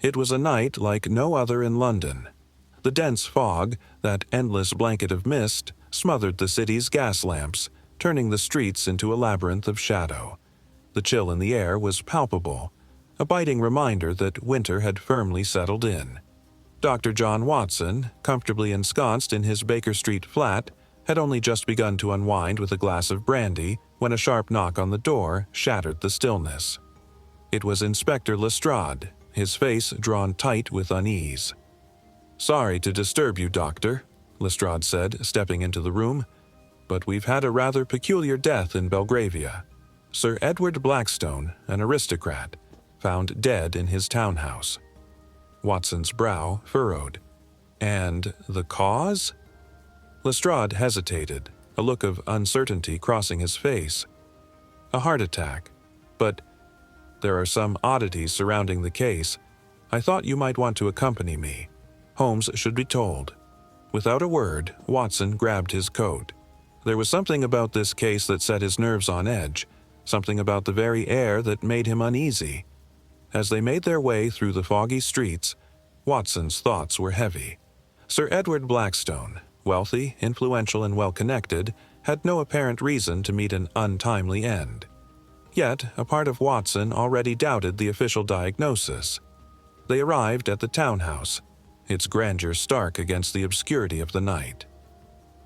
It was a night like no other in London. The dense fog, that endless blanket of mist, smothered the city's gas lamps, turning the streets into a labyrinth of shadow. The chill in the air was palpable, a biting reminder that winter had firmly settled in. Dr. John Watson, comfortably ensconced in his Baker Street flat, had only just begun to unwind with a glass of brandy when a sharp knock on the door shattered the stillness. It was Inspector Lestrade, his face drawn tight with unease. "Sorry to disturb you, Doctor," Lestrade said, stepping into the room, "but we've had a rather peculiar death in Belgravia. Sir Edward Blackstone, an aristocrat, found dead in his townhouse." Watson's brow furrowed. "And the cause?" Lestrade hesitated, a look of uncertainty crossing his face. "A heart attack. But there are some oddities surrounding the case. I thought you might want to accompany me. Holmes should be told." Without a word, Watson grabbed his coat. There was something about this case that set his nerves on edge, something about the very air that made him uneasy. As they made their way through the foggy streets, Watson's thoughts were heavy. Sir Edward Blackstone, wealthy, influential, and well-connected, had no apparent reason to meet an untimely end. Yet, a part of Watson already doubted the official diagnosis. They arrived at the townhouse, its grandeur stark against the obscurity of the night.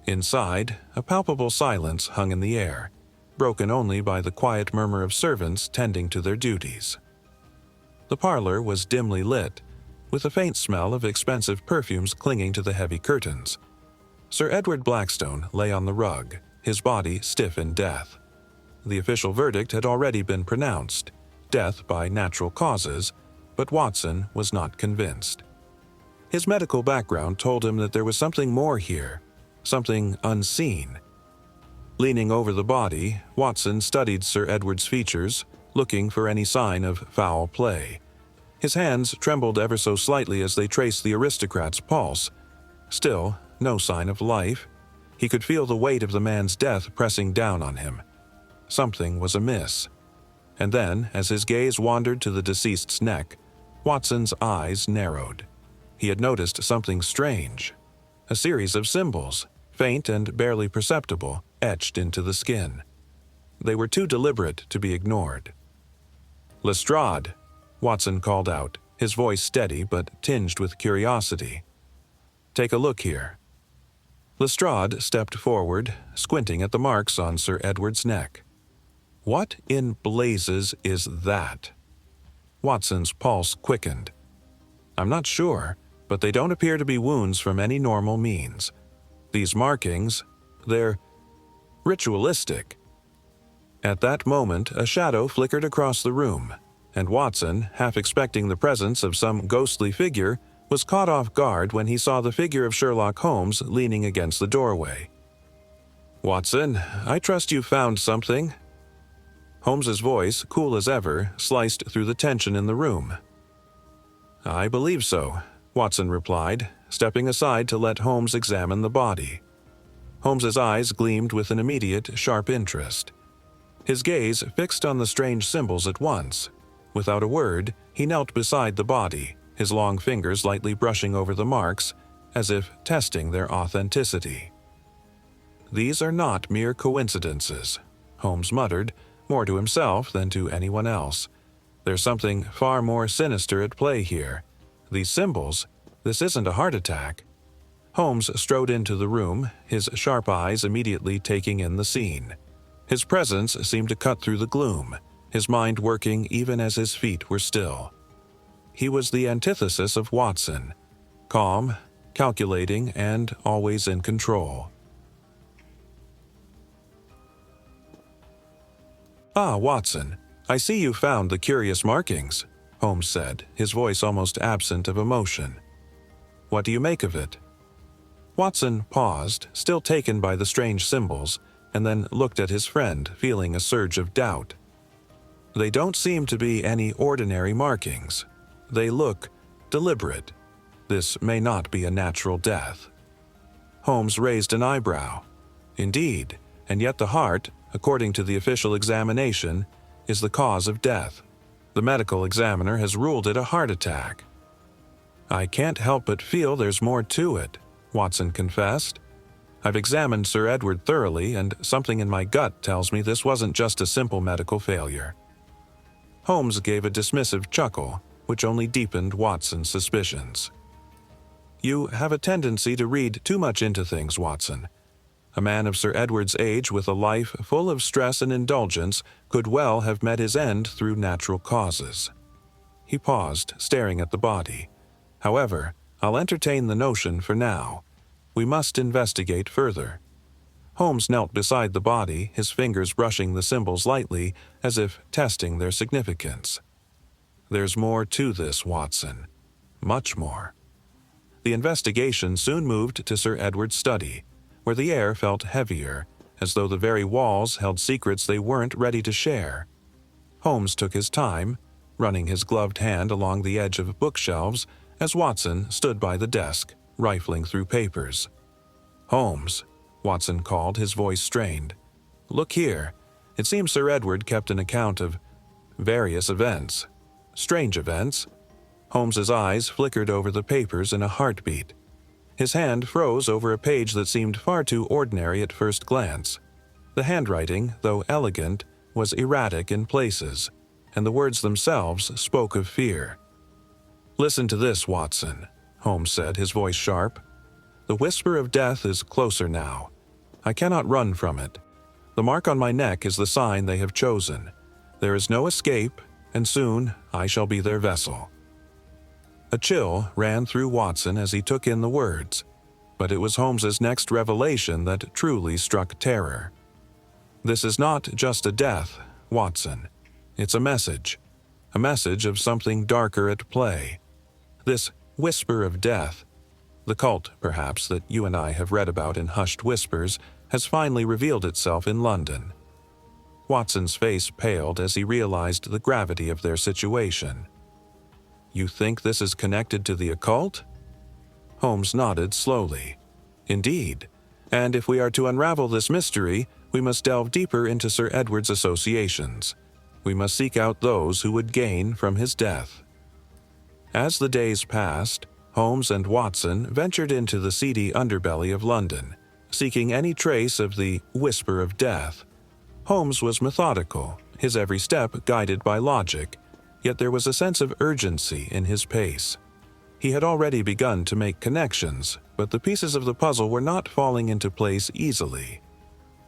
Inside, a palpable silence hung in the air, broken only by the quiet murmur of servants tending to their duties. The parlor was dimly lit, with a faint smell of expensive perfumes clinging to the heavy curtains. Sir Edward Blackstone lay on the rug, his body stiff in death. The official verdict had already been pronounced, death by natural causes, but Watson was not convinced. His medical background told him that there was something more here, something unseen. Leaning over the body, Watson studied Sir Edward's features, looking for any sign of foul play. His hands trembled ever so slightly as they traced the aristocrat's pulse. Still, no sign of life. He could feel the weight of the man's death pressing down on him. Something was amiss. And then, as his gaze wandered to the deceased's neck, Watson's eyes narrowed. He had noticed something strange. A series of symbols, faint and barely perceptible, etched into the skin. They were too deliberate to be ignored. "Lestrade," Watson called out, his voice steady but tinged with curiosity. "Take a look here." Lestrade stepped forward, squinting at the marks on Sir Edward's neck. "What in blazes is that?" Watson's pulse quickened. "I'm not sure, but they don't appear to be wounds from any normal means. These markings, they're ritualistic." At that moment, a shadow flickered across the room, and Watson, half expecting the presence of some ghostly figure, was caught off guard when he saw the figure of Sherlock Holmes leaning against the doorway. "Watson, I trust you found something." Holmes's voice, cool as ever, sliced through the tension in the room. "I believe so," Watson replied, stepping aside to let Holmes examine the body. Holmes's eyes gleamed with an immediate, sharp interest. His gaze fixed on the strange symbols at once. Without a word, he knelt beside the body, his long fingers lightly brushing over the marks, as if testing their authenticity. "These are not mere coincidences," Holmes muttered, more to himself than to anyone else. "There's something far more sinister at play here. These symbols, this isn't a heart attack." Holmes strode into the room, his sharp eyes immediately taking in the scene. His presence seemed to cut through the gloom, his mind working even as his feet were still. He was the antithesis of Watson, calm, calculating, and always in control. "Ah, Watson, I see you found the curious markings," Holmes said, his voice almost absent of emotion. "What do you make of it?" Watson paused, still taken by the strange symbols, and then looked at his friend, feeling a surge of doubt. "They don't seem to be any ordinary markings. They look deliberate. This may not be a natural death." Holmes raised an eyebrow. "Indeed, and yet the heart, according to the official examination, is the cause of death. The medical examiner has ruled it a heart attack. "I can't help but feel there's more to it," Watson confessed. "I've examined Sir Edward thoroughly, and something in my gut tells me this wasn't just a simple medical failure." Holmes gave a dismissive chuckle, which only deepened Watson's suspicions. "You have a tendency to read too much into things, Watson. A man of Sir Edward's age with a life full of stress and indulgence could well have met his end through natural causes." He paused, staring at the body. "However, I'll entertain the notion for now. We must investigate further." Holmes knelt beside the body, his fingers brushing the symbols lightly, as if testing their significance. "There's more to this, Watson. Much more." The investigation soon moved to Sir Edward's study, where the air felt heavier, as though the very walls held secrets they weren't ready to share. Holmes took his time, running his gloved hand along the edge of bookshelves as Watson stood by the desk, rifling through papers. "Holmes," Watson called, his voice strained. "Look here. It seems Sir Edward kept an account of various events. Strange events." Holmes's eyes flickered over the papers in a heartbeat. His hand froze over a page that seemed far too ordinary at first glance. The handwriting, though elegant, was erratic in places, and the words themselves spoke of fear. "Listen to this, Watson," Holmes said, his voice sharp. "The whisper of death is closer now. I cannot run from it. The mark on my neck is the sign they have chosen. There is no escape, and soon I shall be their vessel." A chill ran through Watson as he took in the words, but it was Holmes's next revelation that truly struck terror. "This is not just a death, Watson. It's a message of something darker at play. This whisper of death, the cult, perhaps, that you and I have read about in hushed whispers, has finally revealed itself in London." Watson's face paled as he realized the gravity of their situation. "You think this is connected to the occult?" Holmes nodded slowly. "Indeed, and if we are to unravel this mystery, we must delve deeper into Sir Edward's associations. We must seek out those who would gain from his death." As the days passed, Holmes and Watson ventured into the seedy underbelly of London, seeking any trace of the whisper of death. Holmes was methodical, his every step guided by logic, yet there was a sense of urgency in his pace. He had already begun to make connections, but the pieces of the puzzle were not falling into place easily.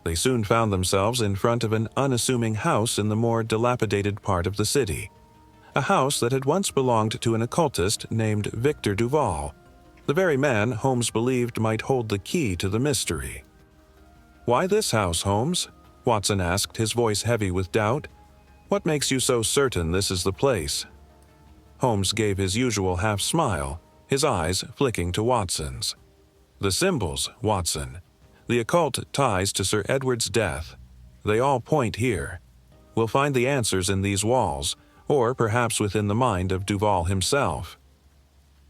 They soon found themselves in front of an unassuming house in the more dilapidated part of the city. A house that had once belonged to an occultist named Victor Duval, the very man Holmes believed might hold the key to the mystery. "Why this house, Holmes?" Watson asked, his voice heavy with doubt. "What makes you so certain this is the place?" Holmes gave his usual half-smile, his eyes flicking to Watson's. "The symbols, Watson. The occult ties to Sir Edward's death. They all point here. We'll find the answers in these walls, or perhaps within the mind of Duval himself."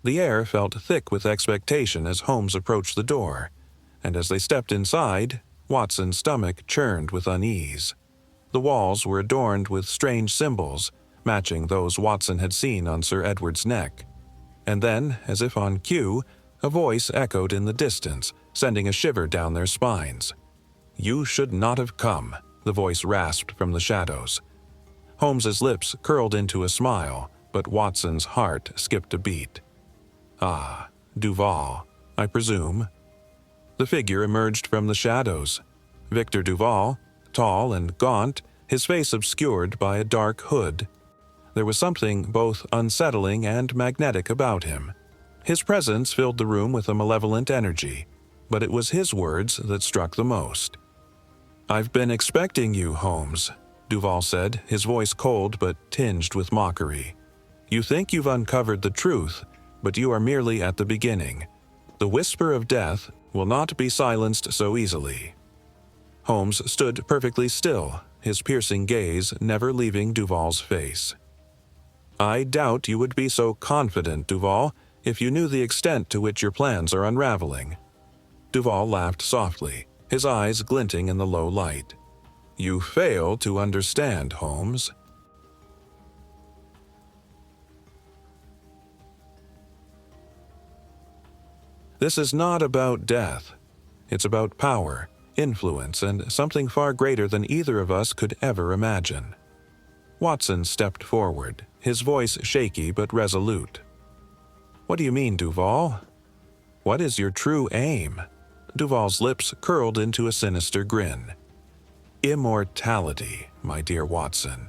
The air felt thick with expectation as Holmes approached the door, and as they stepped inside, Watson's stomach churned with unease. The walls were adorned with strange symbols, matching those Watson had seen on Sir Edward's neck. And then, as if on cue, a voice echoed in the distance, sending a shiver down their spines. "You should not have come," the voice rasped from the shadows. Holmes's lips curled into a smile, but Watson's heart skipped a beat. "Ah, Duval, I presume." The figure emerged from the shadows. Victor Duval, tall and gaunt, his face obscured by a dark hood. There was something both unsettling and magnetic about him. His presence filled the room with a malevolent energy, but it was his words that struck the most. "I've been expecting you, Holmes," Duval said, his voice cold but tinged with mockery. "You think you've uncovered the truth, but you are merely at the beginning. The whisper of death will not be silenced so easily." Holmes stood perfectly still, his piercing gaze never leaving Duval's face. "I doubt you would be so confident, Duval, if you knew the extent to which your plans are unraveling." Duval laughed softly, his eyes glinting in the low light. "You fail to understand, Holmes." This is not about death. It's about power, influence, and something far greater than either of us could ever imagine." Watson stepped forward, his voice shaky but resolute. "What do you mean, Duval? What is your true aim?" Duval's lips curled into a sinister grin. "Immortality, my dear Watson.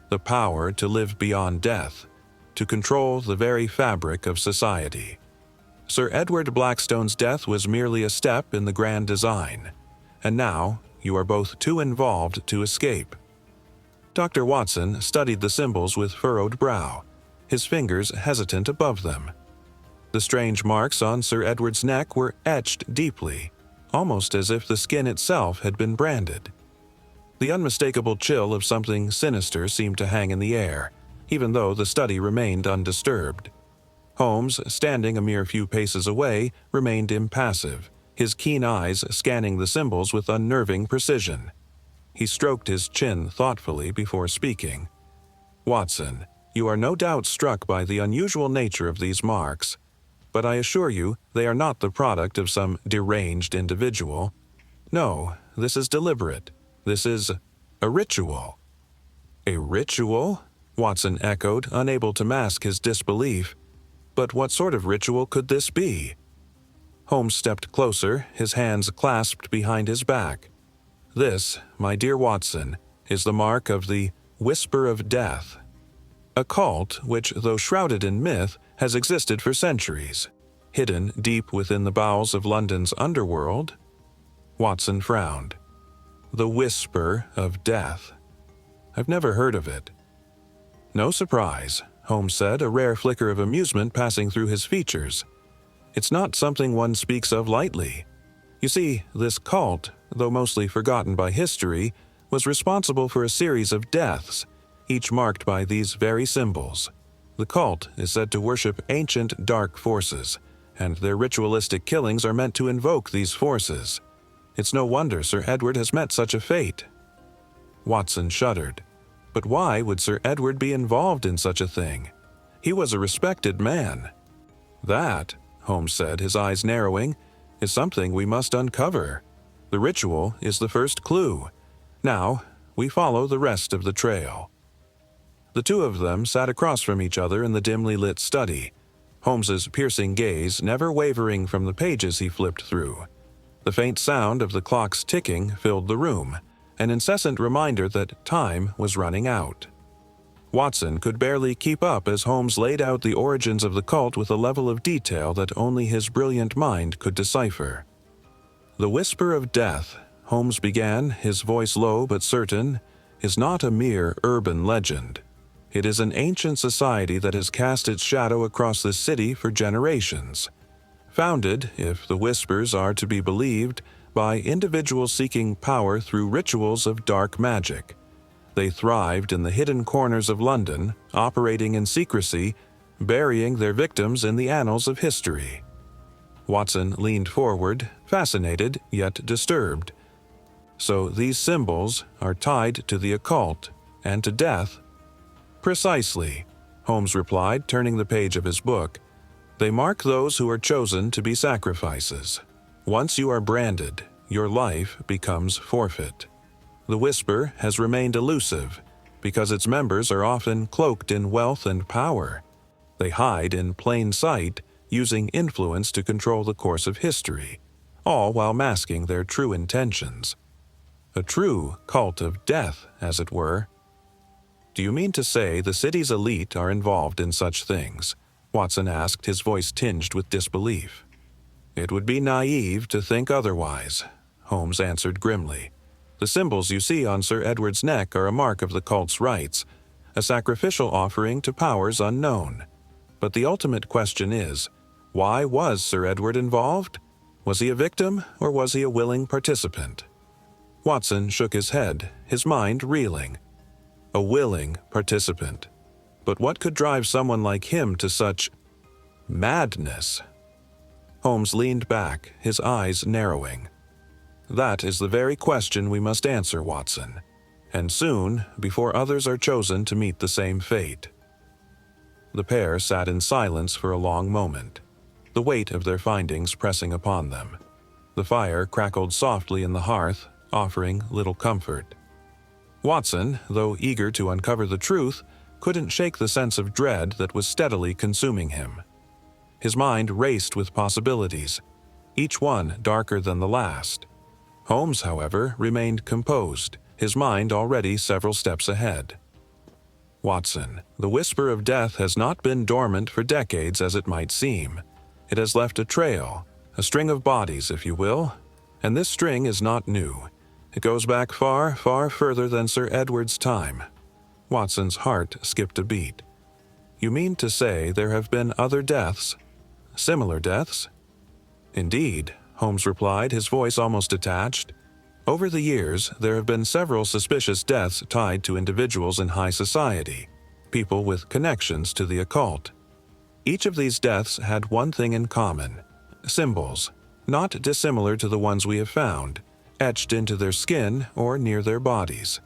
The power to live beyond death, to control the very fabric of society. Sir Edward Blackstone's death was merely a step in the grand design, and now you are both too involved to escape." Dr. Watson studied the symbols with furrowed brow, his fingers hesitant above them. The strange marks on Sir Edward's neck were etched deeply, almost as if the skin itself had been branded. The unmistakable chill of something sinister seemed to hang in the air, even though the study remained undisturbed. Holmes, standing a mere few paces away, remained impassive, his keen eyes scanning the symbols with unnerving precision. He stroked his chin thoughtfully before speaking. "Watson, you are no doubt struck by the unusual nature of these marks, but I assure you they are not the product of some deranged individual. No, this is deliberate. This is a ritual." "A ritual?" Watson echoed, unable to mask his disbelief. "But what sort of ritual could this be?" Holmes stepped closer, his hands clasped behind his back. "This, my dear Watson, is the mark of the Whisper of Death, a cult which, though shrouded in myth, has existed for centuries, hidden deep within the bowels of London's underworld." Watson frowned. "The Whisper of Death. I've never heard of it." "No surprise," Holmes said, a rare flicker of amusement passing through his features. "It's not something one speaks of lightly. You see, this cult, though mostly forgotten by history, was responsible for a series of deaths, each marked by these very symbols. The cult is said to worship ancient dark forces, and their ritualistic killings are meant to invoke these forces. It's no wonder Sir Edward has met such a fate." Watson shuddered. But why would Sir Edward be involved in such a thing? He was a respected man. "That," Holmes said, his eyes narrowing, "is something we must uncover. The ritual is the first clue. Now, we follow the rest of the trail." The two of them sat across from each other in the dimly lit study, Holmes's piercing gaze never wavering from the pages he flipped through. The faint sound of the clock's ticking filled the room, an incessant reminder that time was running out. Watson could barely keep up as Holmes laid out the origins of the cult with a level of detail that only his brilliant mind could decipher. "The Whisper of Death," Holmes began, his voice low but certain, "is not a mere urban legend. It is an ancient society that has cast its shadow across this city for generations. Founded, if the whispers are to be believed, by individuals seeking power through rituals of dark magic. They thrived in the hidden corners of London, operating in secrecy, burying their victims in the annals of history." Watson leaned forward, fascinated yet disturbed. "So these symbols are tied to the occult and to death?" "Precisely," Holmes replied, turning the page of his book. "They mark those who are chosen to be sacrifices. Once you are branded, your life becomes forfeit. The Whisper has remained elusive because its members are often cloaked in wealth and power. They hide in plain sight, using influence to control the course of history, all while masking their true intentions. A true cult of death, as it were." "Do you mean to say the city's elite are involved in such things?" Watson asked, his voice tinged with disbelief. "It would be naive to think otherwise," Holmes answered grimly. "The symbols you see on Sir Edward's neck are a mark of the cult's rites, a sacrificial offering to powers unknown. But the ultimate question is, why was Sir Edward involved? Was he a victim, or was he a willing participant?" Watson shook his head, his mind reeling. A willing participant. But what could drive someone like him to such madness? Holmes leaned back, his eyes narrowing. "That is the very question we must answer, Watson. And soon, before others are chosen to meet the same fate." The pair sat in silence for a long moment. the weight of their findings pressing upon them. The fire crackled softly in the hearth, offering little comfort. Watson, though eager to uncover the truth, couldn't shake the sense of dread that was steadily consuming him. His mind raced with possibilities, each one darker than the last. Holmes, however, remained composed, his mind already several steps ahead. Watson, the whisper of death has not been dormant for decades as it might seem. It has left a trail, a string of bodies, if you will, and this string is not new. It goes back far, far further than Sir Edward's time. Watson's heart skipped a beat. You mean to say there have been other deaths? Similar deaths? Indeed, Holmes replied, his voice almost detached. Over the years, there have been several suspicious deaths tied to individuals in high society, people with connections to the occult. Each of these deaths had one thing in common: symbols, not dissimilar to the ones we have found, etched into their skin or near their bodies.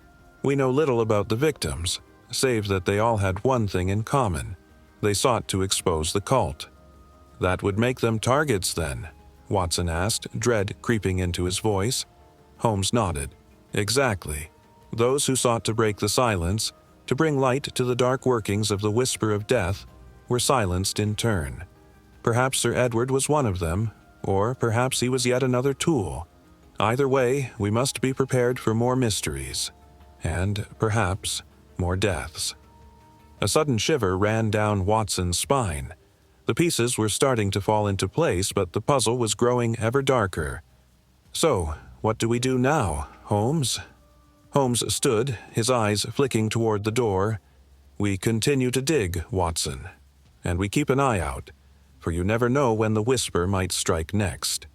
We know little about the victims, save that they all had one thing in common: they sought to expose the cult. That would make them targets, then? Watson asked, dread creeping into his voice. Holmes nodded. Exactly. Those who sought to break the silence, to bring light to the dark workings of the whisper of death, were silenced in turn. Perhaps Sir Edward was one of them, or perhaps he was yet another tool. Either way, we must be prepared for more mysteries, and perhaps more deaths. A sudden shiver ran down Watson's spine. The pieces were starting to fall into place, but the puzzle was growing ever darker. So, what do we do now, Holmes? Holmes stood, his eyes flicking toward the door. We continue to dig, Watson, and we keep an eye out, for you never know when the whisper might strike next.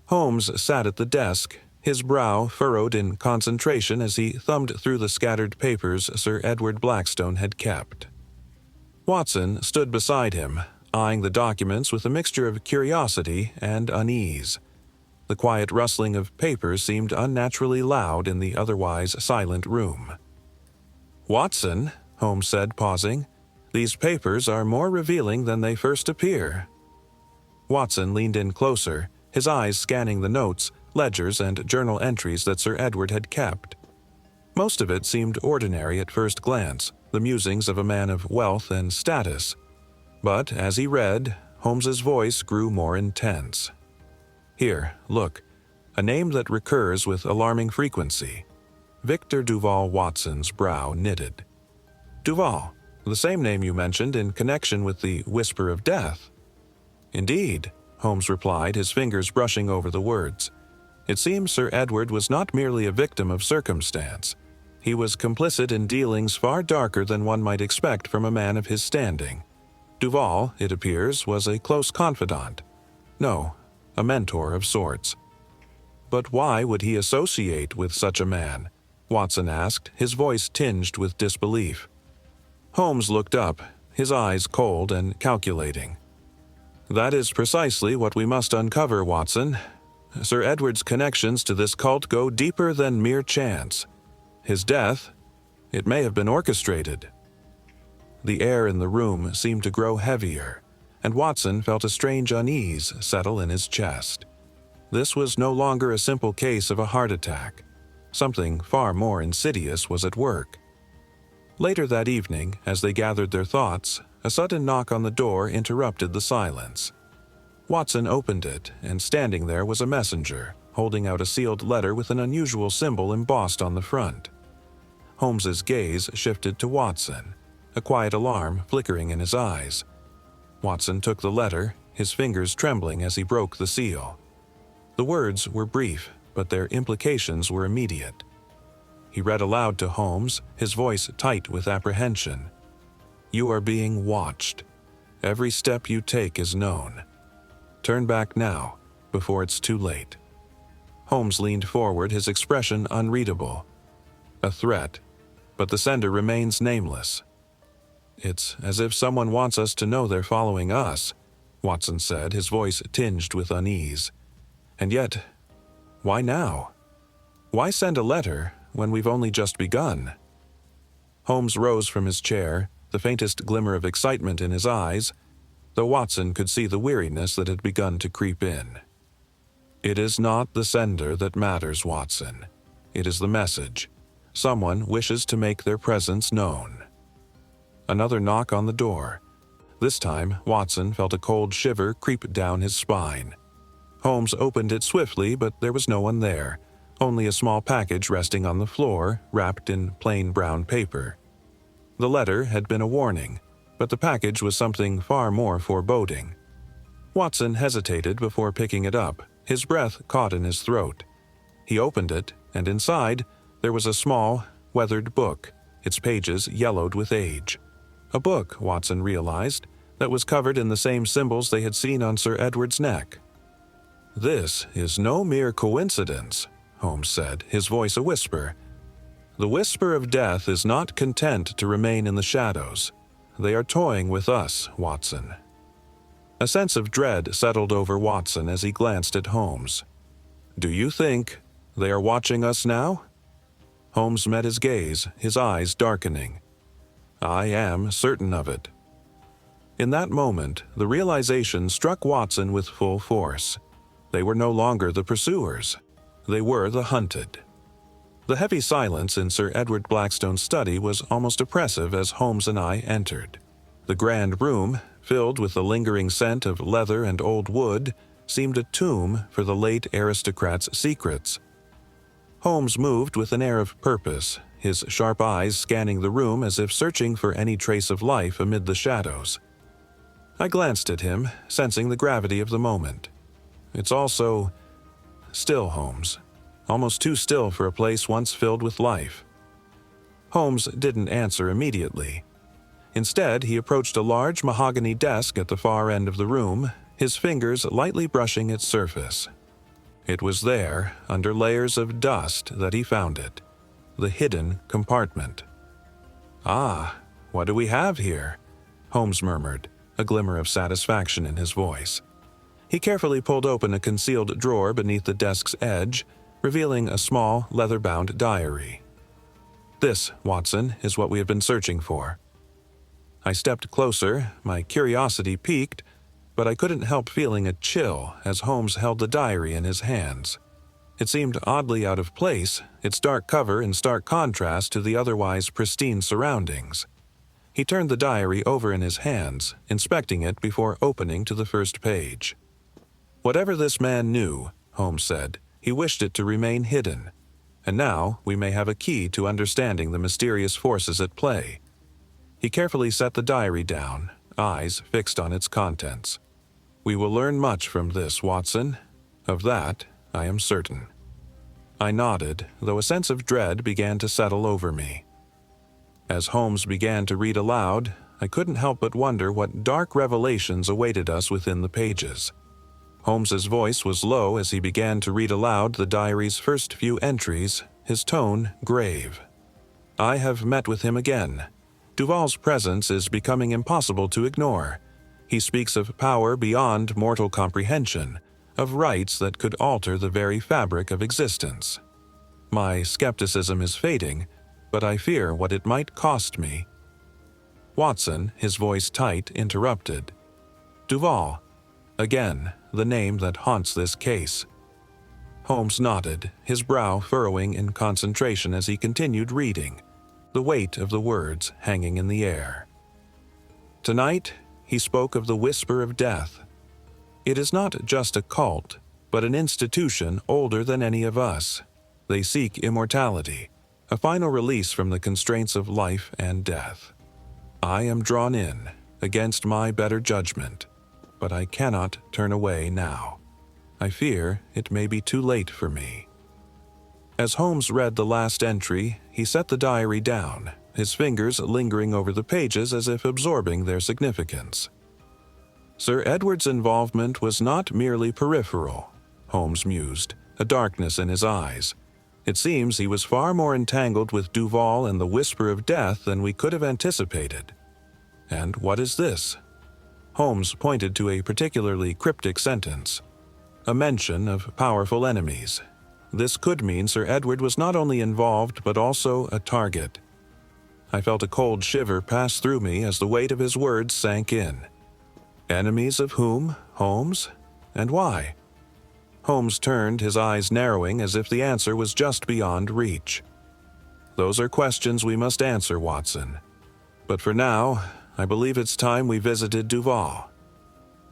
Holmes sat at the desk, his brow furrowed in concentration as he thumbed through the scattered papers Sir Edward Blackstone had kept. Watson stood beside him, eyeing the documents with a mixture of curiosity and unease. The quiet rustling of papers seemed unnaturally loud in the otherwise silent room. Watson, Holmes said, pausing, these papers are more revealing than they first appear. Watson leaned in closer, his eyes scanning the notes, ledgers, and journal entries that Sir Edward had kept. Most of it seemed ordinary at first glance, the musings of a man of wealth and status. But as he read, Holmes's voice grew more intense. Here, look, a name that recurs with alarming frequency. Victor Duval Watson's brow knitted. Duval, the same name you mentioned in connection with the whisper of death. Indeed, Holmes replied, his fingers brushing over the words. It seems Sir Edward was not merely a victim of circumstance. He was complicit in dealings far darker than one might expect from a man of his standing. Duval, it appears, was a close confidant. No, a mentor of sorts. But why would he associate with such a man? Watson asked, his voice tinged with disbelief. Holmes looked up, his eyes cold and calculating. That is precisely what we must uncover, Watson. Sir Edward's connections to this cult go deeper than mere chance. His death, it may have been orchestrated. The air in the room seemed to grow heavier, and Watson felt a strange unease settle in his chest. This was no longer a simple case of a heart attack. Something far more insidious was at work. Later that evening, as they gathered their thoughts, a sudden knock on the door interrupted the silence. Watson opened it, and standing there was a messenger, holding out a sealed letter with an unusual symbol embossed on the front. Holmes's gaze shifted to Watson, a quiet alarm flickering in his eyes. Watson took the letter, his fingers trembling as he broke the seal. The words were brief, but their implications were immediate. He read aloud to Holmes, his voice tight with apprehension. You are being watched. Every step you take is known. Turn back now, before it's too late. Holmes leaned forward, his expression unreadable. A threat, but the sender remains nameless. It's as if someone wants us to know they're following us, Watson said, his voice tinged with unease. And yet, why now? Why send a letter when we've only just begun? Holmes rose from his chair, the faintest glimmer of excitement in his eyes. though Watson could see the weariness that had begun to creep in. "It is not the sender that matters, Watson. It is the message. Someone wishes to make their presence known." Another knock on the door. This time, Watson felt a cold shiver creep down his spine. Holmes opened it swiftly, but there was no one there, only a small package resting on the floor, wrapped in plain brown paper. The letter had been a warning, but the package was something far more foreboding. Watson hesitated before picking it up, his breath caught in his throat. He opened it, and inside, there was a small, weathered book, its pages yellowed with age. A book, Watson realized, that was covered in the same symbols they had seen on Sir Edward's neck. "This is no mere coincidence," Holmes said, his voice a whisper. "The whisper of death is not content to remain in the shadows. They are toying with us, Watson." A sense of dread settled over Watson as he glanced at Holmes. "Do you think they are watching us now?" Holmes met his gaze, his eyes darkening. "I am certain of it." In that moment, the realization struck Watson with full force. They were no longer the pursuers. They were the hunted. The heavy silence in Sir Edward Blackstone's study was almost oppressive as Holmes and I entered. The grand room, filled with the lingering scent of leather and old wood, seemed a tomb for the late aristocrat's secrets. Holmes moved with an air of purpose, his sharp eyes scanning the room as if searching for any trace of life amid the shadows. I glanced at him, sensing the gravity of the moment. "It's all so still, Holmes. Almost too still for a place once filled with life." Holmes didn't answer immediately. Instead, he approached a large mahogany desk at the far end of the room, his fingers lightly brushing its surface. It was there, under layers of dust, that he found it. The hidden compartment. "Ah, what do we have here?" Holmes murmured, a glimmer of satisfaction in his voice. He carefully pulled open a concealed drawer beneath the desk's edge, revealing a small, leather-bound diary. "This, Watson, is what we have been searching for." I stepped closer, my curiosity piqued, but I couldn't help feeling a chill as Holmes held the diary in his hands. It seemed oddly out of place, its dark cover in stark contrast to the otherwise pristine surroundings. He turned the diary over in his hands, inspecting it before opening to the first page. "Whatever this man knew," Holmes said, "he wished it to remain hidden. And now we may have a key to understanding the mysterious forces at play." He carefully set the diary down, eyes fixed on its contents. "We will learn much from this, Watson. Of that, I am certain." I nodded, though a sense of dread began to settle over me. As Holmes began to read aloud, I couldn't help but wonder what dark revelations awaited us within the pages. Holmes's voice was low as he began to read aloud the diary's first few entries, his tone grave. "I have met with him again. Duval's presence is becoming impossible to ignore. He speaks of power beyond mortal comprehension, of rights that could alter the very fabric of existence. My skepticism is fading, but I fear what it might cost me." Watson, his voice tight, interrupted. "Duval. Again, the name that haunts this case." Holmes nodded, his brow furrowing in concentration as he continued reading, the weight of the words hanging in the air. "Tonight, he spoke of the whisper of death. It is not just a cult, but an institution older than any of us. They seek immortality, a final release from the constraints of life and death. I am drawn in, against my better judgment, but I cannot turn away now. I fear it may be too late for me." As Holmes read the last entry, he set the diary down, his fingers lingering over the pages as if absorbing their significance. Sir Edward's involvement was not merely peripheral, Holmes mused, a darkness in his eyes. It seems he was far more entangled with Duval and the whisper of death than we could have anticipated. And what is this? Holmes pointed to a particularly cryptic sentence. A mention of powerful enemies. This could mean Sir Edward was not only involved but also a target. I felt a cold shiver pass through me as the weight of his words sank in. Enemies of whom, Holmes? And why? Holmes turned, his eyes narrowing as if the answer was just beyond reach. Those are questions we must answer, Watson. But for now, I believe it's time we visited Duval.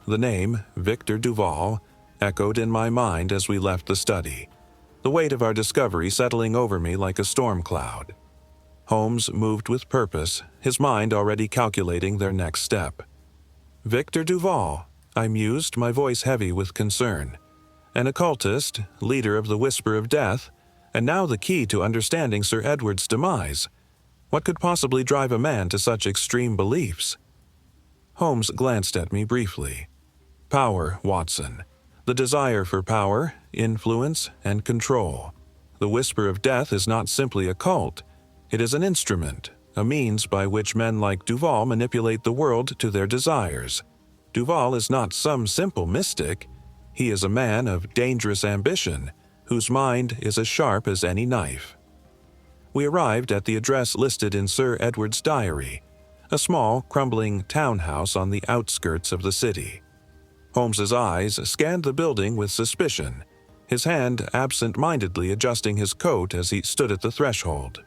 The name, Victor Duval, echoed in my mind as we left the study, the weight of our discovery settling over me like a storm cloud. Holmes moved with purpose, his mind already calculating their next step. Victor Duval, I mused, my voice heavy with concern. An occultist, leader of the Whisper of Death, and now the key to understanding Sir Edward's demise. What could possibly drive a man to such extreme beliefs? Holmes glanced at me briefly. Power, Watson. The desire for power, influence, and control. The Whisper of Death is not simply a cult. It is an instrument, a means by which men like Duval manipulate the world to their desires. Duval is not some simple mystic. He is a man of dangerous ambition, whose mind is as sharp as any knife. We arrived at the address listed in Sir Edward's diary, a small, crumbling townhouse on the outskirts of the city. Holmes's eyes scanned the building with suspicion, his hand absent-mindedly adjusting his coat as he stood at the threshold.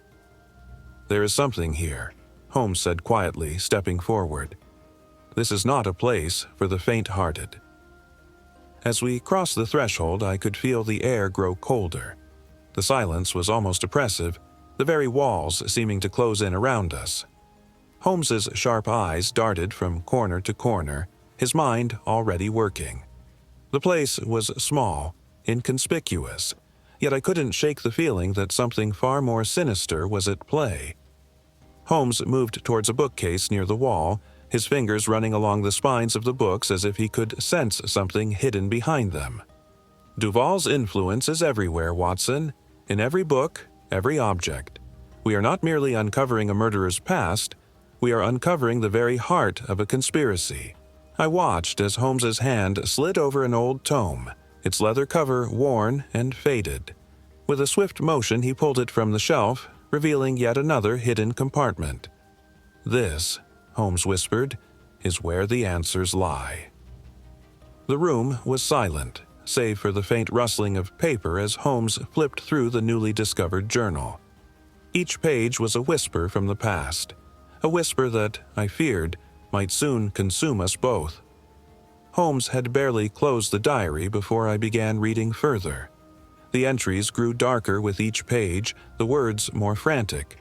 There is something here, Holmes said quietly, stepping forward. This is not a place for the faint-hearted. As we crossed the threshold, I could feel the air grow colder. The silence was almost oppressive, the very walls seeming to close in around us. Holmes's sharp eyes darted from corner to corner, his mind already working. The place was small, inconspicuous, yet I couldn't shake the feeling that something far more sinister was at play. Holmes moved towards a bookcase near the wall, his fingers running along the spines of the books as if he could sense something hidden behind them. Duval's influence is everywhere, Watson, in every book, every object. We are not merely uncovering a murderer's past, we are uncovering the very heart of a conspiracy. I watched as Holmes's hand slid over an old tome, its leather cover worn and faded. With a swift motion, he pulled it from the shelf, revealing yet another hidden compartment. This, Holmes whispered, is where the answers lie. The room was silent, save for the faint rustling of paper as Holmes flipped through the newly discovered journal. Each page was a whisper from the past, a whisper that, I feared, might soon consume us both. Holmes had barely closed the diary before I began reading further. The entries grew darker with each page, the words more frantic.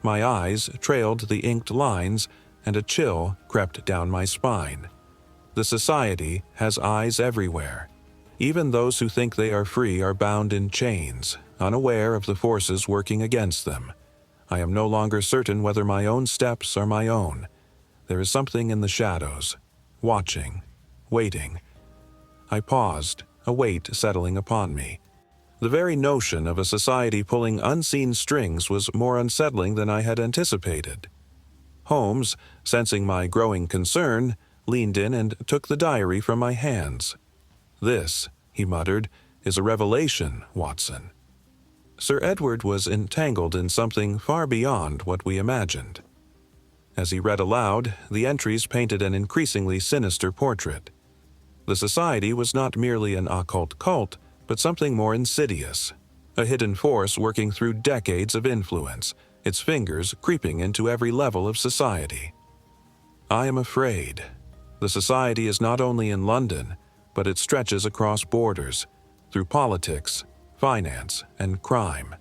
My eyes trailed the inked lines, and a chill crept down my spine. The society has eyes everywhere. Even those who think they are free are bound in chains, unaware of the forces working against them. I am no longer certain whether my own steps are my own. There is something in the shadows, watching, waiting. I paused, a weight settling upon me. The very notion of a society pulling unseen strings was more unsettling than I had anticipated. Holmes, sensing my growing concern, leaned in and took the diary from my hands. This, he muttered, is a revelation, Watson. Sir Edward was entangled in something far beyond what we imagined. As he read aloud, the entries painted an increasingly sinister portrait. The society was not merely an occult cult, but something more insidious, a hidden force working through decades of influence, its fingers creeping into every level of society. I am afraid. The society is not only in London, but it stretches across borders, through politics, finance, and crime.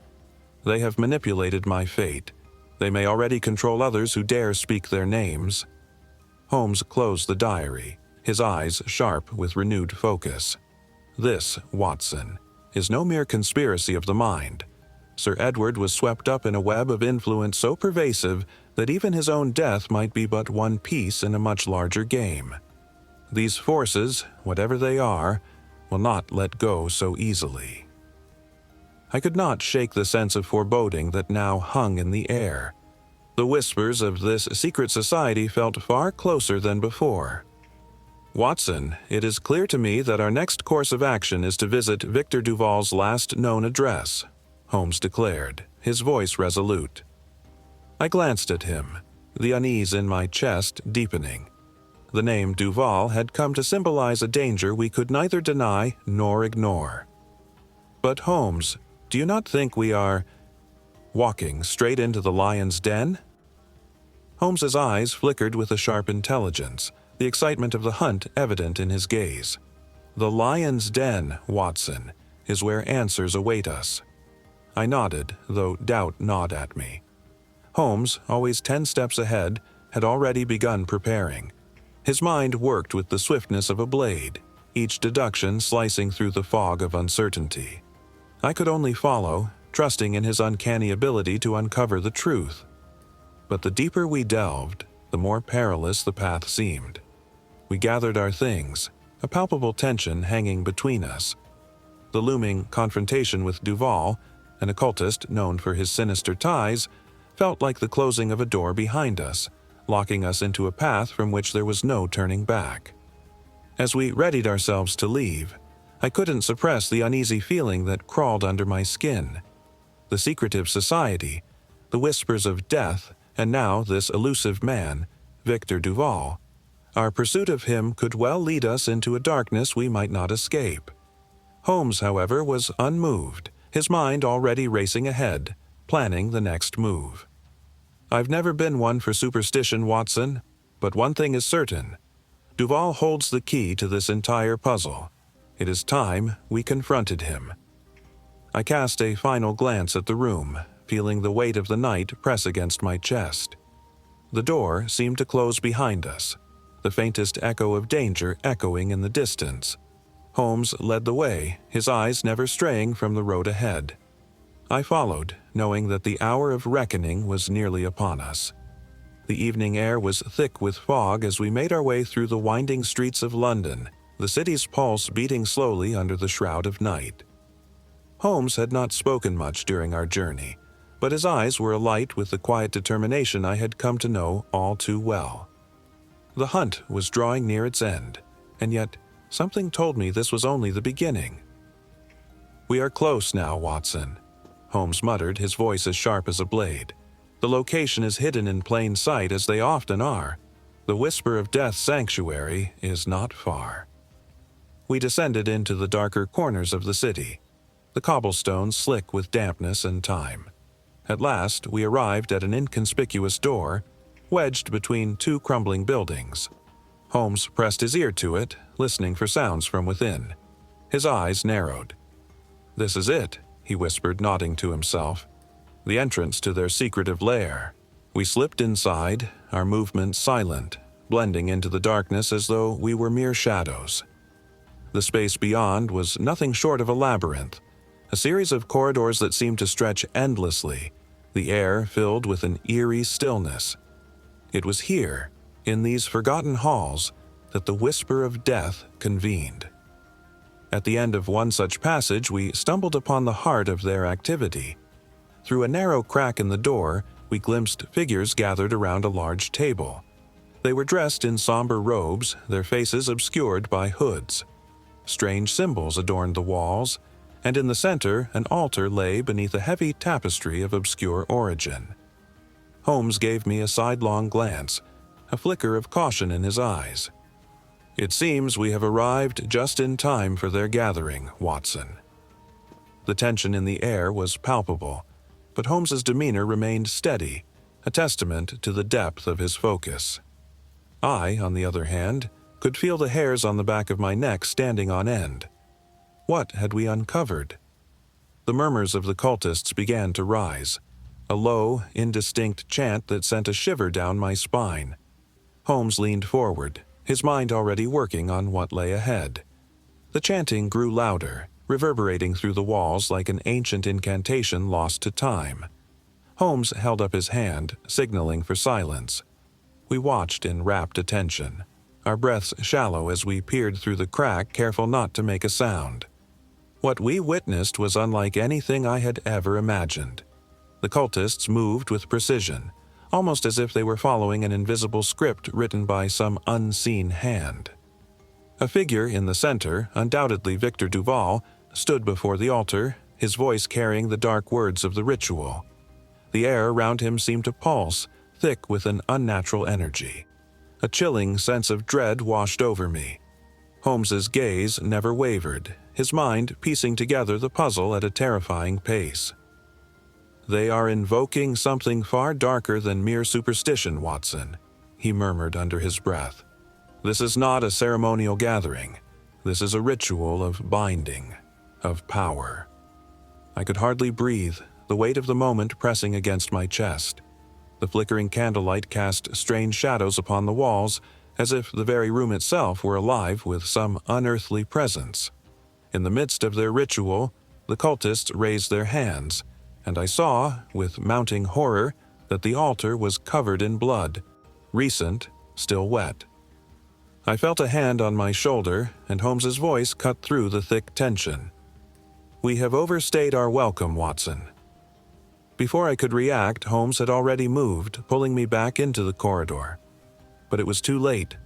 They have manipulated my fate. They may already control others who dare speak their names. Holmes closed the diary, his eyes sharp with renewed focus. This, Watson, is no mere conspiracy of the mind. Sir Edward was swept up in a web of influence so pervasive that even his own death might be but one piece in a much larger game. These forces, whatever they are, will not let go so easily. I could not shake the sense of foreboding that now hung in the air. The whispers of this secret society felt far closer than before. Watson, it is clear to me that our next course of action is to visit Victor Duval's last known address, Holmes declared, his voice resolute. I glanced at him, the unease in my chest deepening. The name Duval had come to symbolize a danger we could neither deny nor ignore. "But Holmes, do you not think we are walking straight into the lion's den?" Holmes's eyes flickered with a sharp intelligence, the excitement of the hunt evident in his gaze. "The lion's den, Watson, is where answers await us." I nodded, though doubt gnawed at me. Holmes, always 10 steps ahead, had already begun preparing. His mind worked with the swiftness of a blade, each deduction slicing through the fog of uncertainty. I could only follow, trusting in his uncanny ability to uncover the truth. But the deeper we delved, the more perilous the path seemed. We gathered our things, a palpable tension hanging between us. The looming confrontation with Duval, an occultist known for his sinister ties, felt like the closing of a door behind us, locking us into a path from which there was no turning back. As we readied ourselves to leave, I couldn't suppress the uneasy feeling that crawled under my skin. The secretive society, the whispers of death, and now this elusive man, Victor Duval. Our pursuit of him could well lead us into a darkness we might not escape. Holmes, however, was unmoved, his mind already racing ahead, planning the next move. "I've never been one for superstition, Watson, but one thing is certain. Duval holds the key to this entire puzzle. It is time we confronted him." I cast a final glance at the room, feeling the weight of the night press against my chest. The door seemed to close behind us, the faintest echo of danger echoing in the distance. Holmes led the way, his eyes never straying from the road ahead. I followed, knowing that the hour of reckoning was nearly upon us. The evening air was thick with fog as we made our way through the winding streets of London, the city's pulse beating slowly under the shroud of night. Holmes had not spoken much during our journey, but his eyes were alight with the quiet determination I had come to know all too well. The hunt was drawing near its end, and yet something told me this was only the beginning. "We are close now, Watson," Holmes muttered, his voice as sharp as a blade. "The location is hidden in plain sight, as they often are. The whisper of death's sanctuary is not far." We descended into the darker corners of the city, the cobblestones slick with dampness and time. At last, we arrived at an inconspicuous door, wedged between 2 crumbling buildings. Holmes pressed his ear to it, listening for sounds from within. His eyes narrowed. "This is it," he whispered, nodding to himself. "The entrance to their secretive lair." We slipped inside, our movements silent, blending into the darkness as though we were mere shadows. The space beyond was nothing short of a labyrinth, a series of corridors that seemed to stretch endlessly, the air filled with an eerie stillness. It was here, in these forgotten halls, that the whisper of death convened. At the end of one such passage, we stumbled upon the heart of their activity. Through a narrow crack in the door, we glimpsed figures gathered around a large table. They were dressed in somber robes, their faces obscured by hoods. Strange symbols adorned the walls, and in the center an altar lay beneath a heavy tapestry of obscure origin. Holmes gave me a sidelong glance, a flicker of caution in his eyes. "It seems we have arrived just in time for their gathering, Watson." The tension in the air was palpable, but Holmes's demeanor remained steady, a testament to the depth of his focus. I, on the other hand, could feel the hairs on the back of my neck standing on end. What had we uncovered? The murmurs of the cultists began to rise, a low, indistinct chant that sent a shiver down my spine. Holmes leaned forward, his mind already working on what lay ahead. The chanting grew louder, reverberating through the walls like an ancient incantation lost to time. Holmes held up his hand, signaling for silence. We watched in rapt attention, our breaths shallow as we peered through the crack, careful not to make a sound. What we witnessed was unlike anything I had ever imagined. The cultists moved with precision, almost as if they were following an invisible script written by some unseen hand. A figure in the center, undoubtedly Victor Duval, stood before the altar, his voice carrying the dark words of the ritual. The air around him seemed to pulse, thick with an unnatural energy. A chilling sense of dread washed over me. Holmes's gaze never wavered, his mind piecing together the puzzle at a terrifying pace. "They are invoking something far darker than mere superstition, Watson," he murmured under his breath. "This is not a ceremonial gathering. This is a ritual of binding, of power." I could hardly breathe, the weight of the moment pressing against my chest. The flickering candlelight cast strange shadows upon the walls, as if the very room itself were alive with some unearthly presence. In the midst of their ritual, the cultists raised their hands, and I saw, with mounting horror, that the altar was covered in blood, recent, still wet. I felt a hand on my shoulder, and Holmes's voice cut through the thick tension. "We have overstayed our welcome, Watson." Before I could react, Holmes had already moved, pulling me back into the corridor. But it was too late.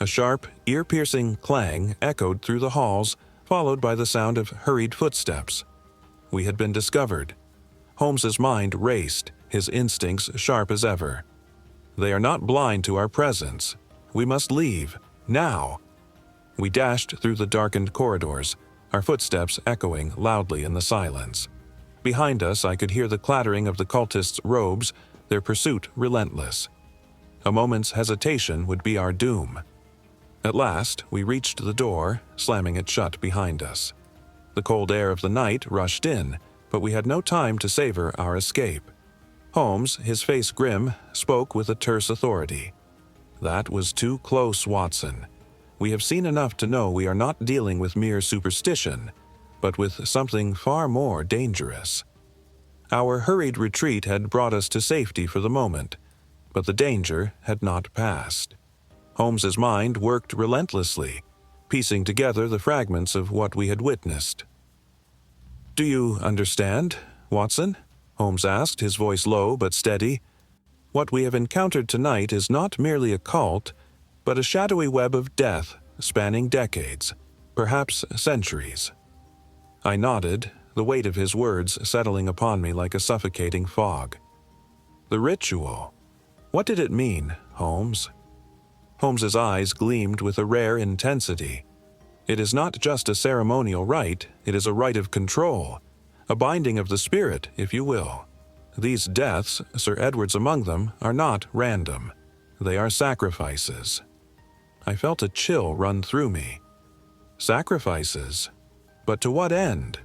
A sharp, ear-piercing clang echoed through the halls, followed by the sound of hurried footsteps. We had been discovered. Holmes's mind raced, his instincts sharp as ever. "They are not blind to our presence. We must leave, now." We dashed through the darkened corridors, our footsteps echoing loudly in the silence. Behind us, I could hear the clattering of the cultists' robes, their pursuit relentless. A moment's hesitation would be our doom. At last, we reached the door, slamming it shut behind us. The cold air of the night rushed in, but we had no time to savor our escape. Holmes, his face grim, spoke with a terse authority. "That was too close, Watson. We have seen enough to know we are not dealing with mere superstition, but with something far more dangerous." Our hurried retreat had brought us to safety for the moment, but the danger had not passed. Holmes's mind worked relentlessly, piecing together the fragments of what we had witnessed. "Do you understand, Watson?" Holmes asked, his voice low but steady. "What we have encountered tonight is not merely a cult, but a shadowy web of death spanning decades, perhaps centuries." I nodded, the weight of his words settling upon me like a suffocating fog. "The ritual. What did it mean, Holmes?" Holmes's eyes gleamed with a rare intensity. "It is not just a ceremonial rite, it is a rite of control, a binding of the spirit, if you will. These deaths, Sir Edward's among them, are not random. They are sacrifices." I felt a chill run through me. Sacrifices? But to what end?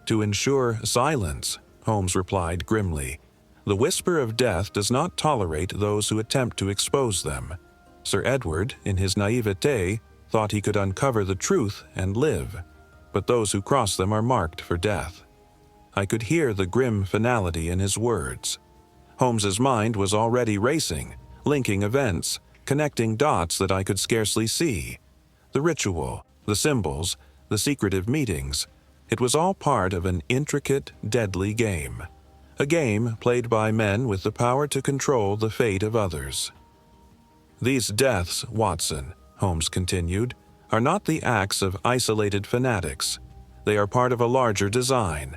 "To ensure silence," Holmes replied grimly. "The whisper of death does not tolerate those who attempt to expose them. Sir Edward, in his naivete, thought he could uncover the truth and live, but those who cross them are marked for death." I could hear the grim finality in his words. Holmes's mind was already racing, linking events, connecting dots that I could scarcely see. The ritual, the symbols, the secretive meetings, it was all part of an intricate, deadly game. A game played by men with the power to control the fate of others. "These deaths, Watson," Holmes continued, "are not the acts of isolated fanatics. They are part of a larger design.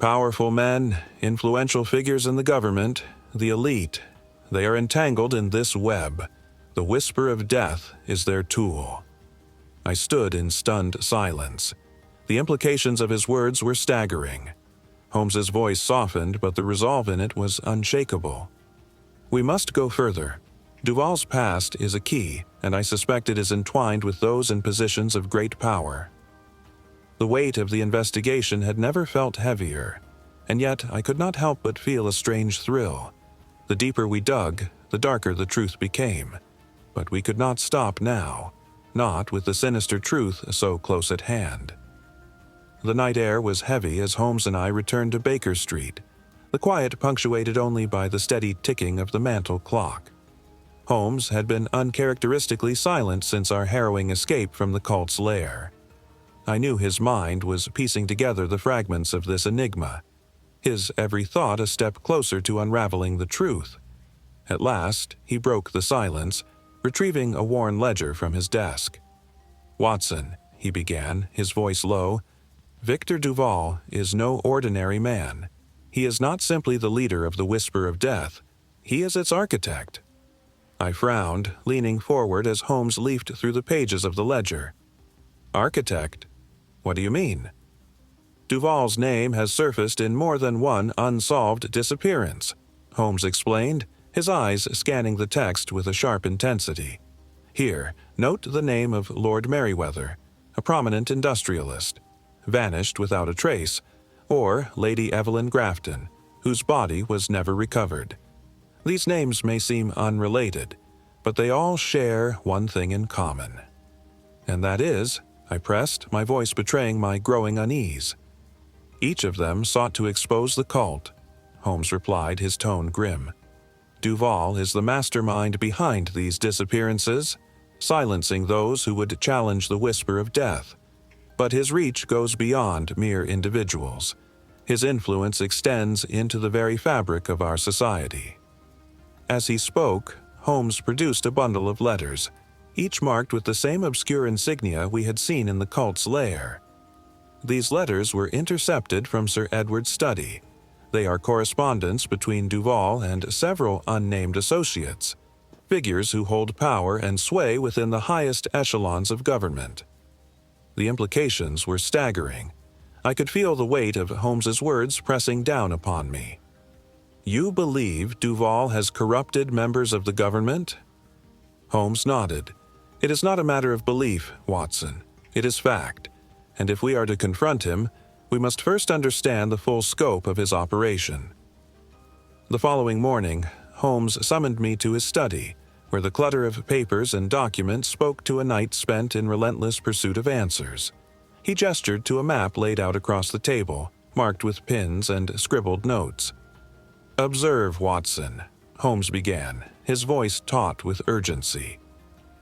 Powerful men, influential figures in the government, the elite, they are entangled in this web. The whisper of death is their tool." I stood in stunned silence. The implications of his words were staggering. Holmes's voice softened, but the resolve in it was unshakable. "We must go further. Duval's past is a key, and I suspect it is entwined with those in positions of great power." The weight of the investigation had never felt heavier, and yet I could not help but feel a strange thrill. The deeper we dug, the darker the truth became. But we could not stop now, not with the sinister truth so close at hand. The night air was heavy as Holmes and I returned to Baker Street, the quiet punctuated only by the steady ticking of the mantel clock. Holmes had been uncharacteristically silent since our harrowing escape from the cult's lair. I knew his mind was piecing together the fragments of this enigma, his every thought a step closer to unraveling the truth. At last, he broke the silence, retrieving a worn ledger from his desk. "Watson," he began, his voice low, "Victor Duval is no ordinary man. He is not simply the leader of the Whisper of Death. He is its architect." I frowned, leaning forward as Holmes leafed through the pages of the ledger. Architect? What do you mean? Duval's name has surfaced in more than one unsolved disappearance, Holmes explained, his eyes scanning the text with a sharp intensity. Here, note the name of Lord Merryweather, a prominent industrialist, vanished without a trace, or Lady Evelyn Grafton, whose body was never recovered. These names may seem unrelated, but they all share one thing in common. And that is, I pressed, my voice betraying my growing unease. Each of them sought to expose the cult, Holmes replied, his tone grim. Duval is the mastermind behind these disappearances, silencing those who would challenge the whisper of death. But his reach goes beyond mere individuals. His influence extends into the very fabric of our society. As he spoke, Holmes produced a bundle of letters, each marked with the same obscure insignia we had seen in the cult's lair. These letters were intercepted from Sir Edward's study. They are correspondence between Duval and several unnamed associates, figures who hold power and sway within the highest echelons of government. The implications were staggering. I could feel the weight of Holmes's words pressing down upon me. You believe Duval has corrupted members of the government? Holmes nodded. It is not a matter of belief, Watson. It is fact. And if we are to confront him, we must first understand the full scope of his operation. The following morning, Holmes summoned me to his study, where the clutter of papers and documents spoke to a night spent in relentless pursuit of answers. He gestured to a map laid out across the table, marked with pins and scribbled notes. Observe, Watson, Holmes began, his voice taut with urgency.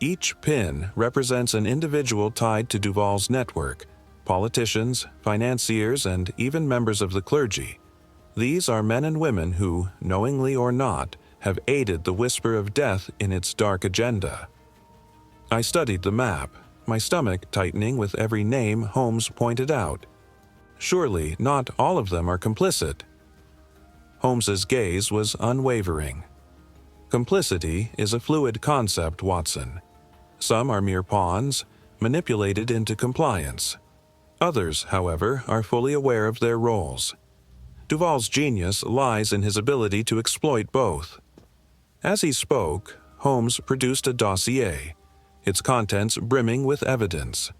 Each pin represents an individual tied to Duval's network, politicians, financiers, and even members of the clergy. These are men and women who, knowingly or not, have aided the whisper of death in its dark agenda. I studied the map, my stomach tightening with every name Holmes pointed out. Surely not all of them are complicit. Holmes's gaze was unwavering. Complicity is a fluid concept, Watson. Some are mere pawns, manipulated into compliance. Others, however, are fully aware of their roles. Duval's genius lies in his ability to exploit both. As he spoke, Holmes produced a dossier, its contents brimming with evidence: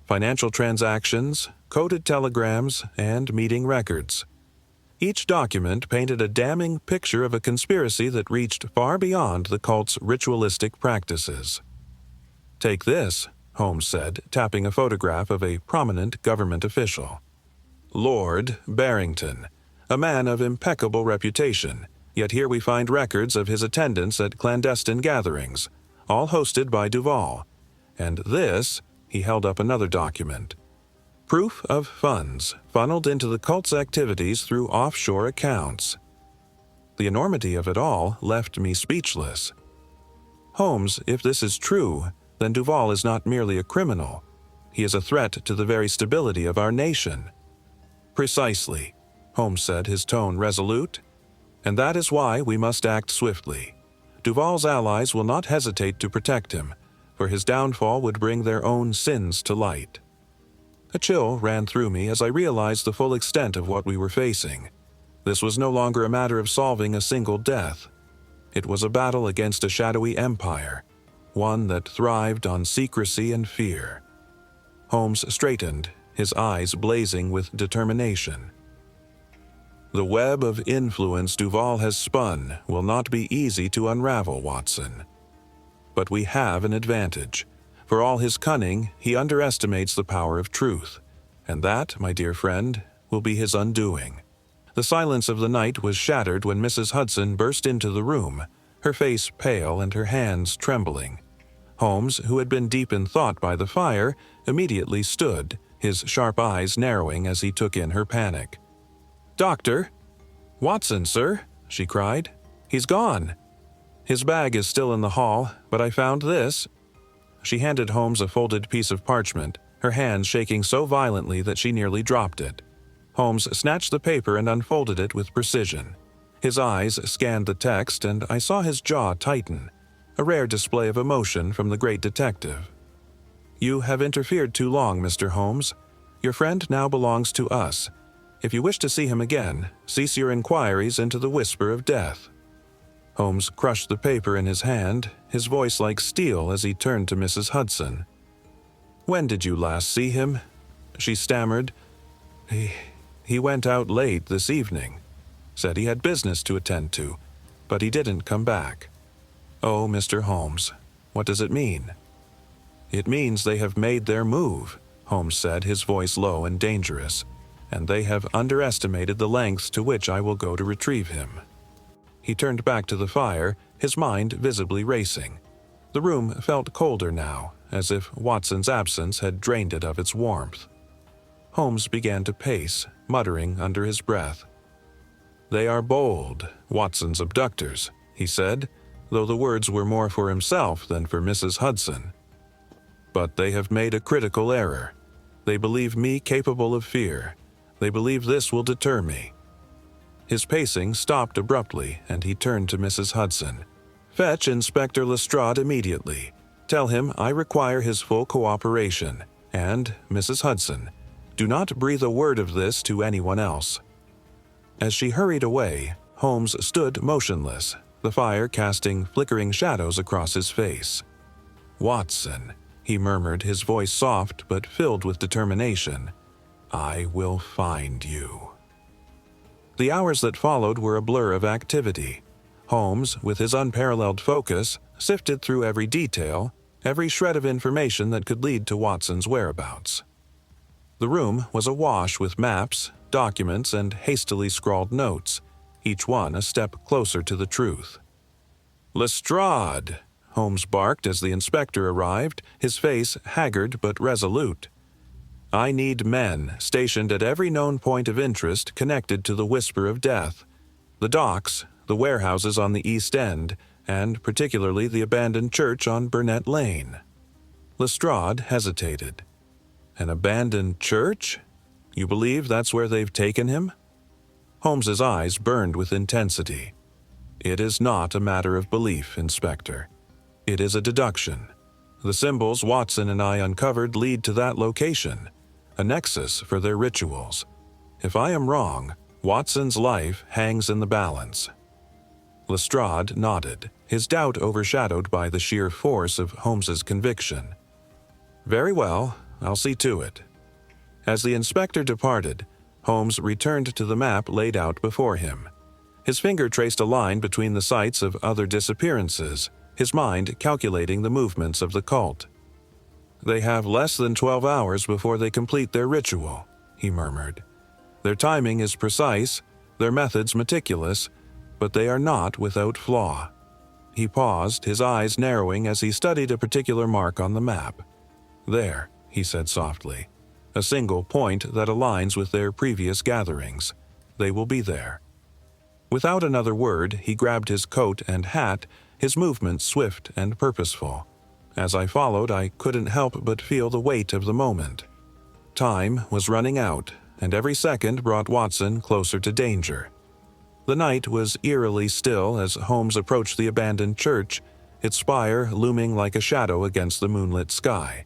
financial transactions, coded telegrams, and meeting records. Each document painted a damning picture of a conspiracy that reached far beyond the cult's ritualistic practices. Take this, Holmes said, tapping a photograph of a prominent government official. Lord Barrington, a man of impeccable reputation, yet here we find records of his attendance at clandestine gatherings, all hosted by Duval. And this, he held up another document. Proof of funds funneled into the cult's activities through offshore accounts. The enormity of it all left me speechless. Holmes, if this is true, then Duval is not merely a criminal. He is a threat to the very stability of our nation. Precisely, Holmes said, his tone resolute. And that is why we must act swiftly. Duval's allies will not hesitate to protect him, for his downfall would bring their own sins to light. A chill ran through me as I realized the full extent of what we were facing. This was no longer a matter of solving a single death. It was a battle against a shadowy empire, one that thrived on secrecy and fear. Holmes straightened, his eyes blazing with determination. The web of influence Duval has spun will not be easy to unravel, Watson. But we have an advantage. For all his cunning, he underestimates the power of truth, and that, my dear friend, will be his undoing. The silence of the night was shattered when Mrs. Hudson burst into the room, her face pale and her hands trembling. Holmes, who had been deep in thought by the fire, immediately stood, his sharp eyes narrowing as he took in her panic. "Doctor!" "Watson, sir," she cried. "He's gone. His bag is still in the hall, but I found this." She handed Holmes a folded piece of parchment, her hands shaking so violently that she nearly dropped it. Holmes snatched the paper and unfolded it with precision. His eyes scanned the text, and I saw his jaw tighten. a rare display of emotion from the great detective. "You have interfered too long, Mr. Holmes. Your friend now belongs to us. If you wish to see him again, cease your inquiries into the whisper of death." Holmes crushed the paper in his hand, his voice like steel as he turned to Mrs. Hudson. "When did you last see him?" She stammered. He went out late this evening. Said he had business to attend to, but he didn't come back." "Oh, Mr. Holmes, what does it mean?" "It means they have made their move," Holmes said, his voice low and dangerous, "and they have underestimated the lengths to which I will go to retrieve him." He turned back to the fire, his mind visibly racing. The room felt colder now, as if Watson's absence had drained it of its warmth. Holmes began to pace, muttering under his breath. "They are bold, Watson's abductors," he said, though the words were more for himself than for Mrs. Hudson. "But they have made a critical error. They believe me capable of fear. They believe this will deter me." His pacing stopped abruptly, and he turned to Mrs. Hudson. "Fetch Inspector Lestrade immediately. Tell him I require his full cooperation, and, Mrs. Hudson, do not breathe a word of this to anyone else." As she hurried away, Holmes stood motionless, the fire casting flickering shadows across his face. "Watson," he murmured, his voice soft but filled with determination, "I will find you." The hours that followed were a blur of activity. Holmes, with his unparalleled focus, sifted through every detail, every shred of information that could lead to Watson's whereabouts. The room was awash with maps, documents, and hastily scrawled notes, each one a step closer to the truth. "Lestrade!" Holmes barked as the inspector arrived, his face haggard but resolute. "I need men stationed at every known point of interest connected to the whisper of death. The docks, the warehouses on the East End, and particularly the abandoned church on Burnett Lane." Lestrade hesitated. "An abandoned church? You believe that's where they've taken him?" Holmes's eyes burned with intensity. "It is not a matter of belief, Inspector. It is a deduction. The symbols Watson and I uncovered lead to that location, a nexus for their rituals. If I am wrong, Watson's life hangs in the balance." Lestrade nodded, his doubt overshadowed by the sheer force of Holmes's conviction. "Very well, I'll see to it." As the inspector departed, Holmes returned to the map laid out before him. His finger traced a line between the sites of other disappearances, his mind calculating the movements of the cult. "They have less than 12 hours before they complete their ritual," he murmured. "Their timing is precise, their methods meticulous, but they are not without flaw." He paused, his eyes narrowing as he studied a particular mark on the map. "There," he said softly, "a single point that aligns with their previous gatherings. They will be there." Without another word, he grabbed his coat and hat, his movements swift and purposeful. As I followed, I couldn't help but feel the weight of the moment. Time was running out, and every second brought Watson closer to danger. The night was eerily still as Holmes approached the abandoned church, its spire looming like a shadow against the moonlit sky.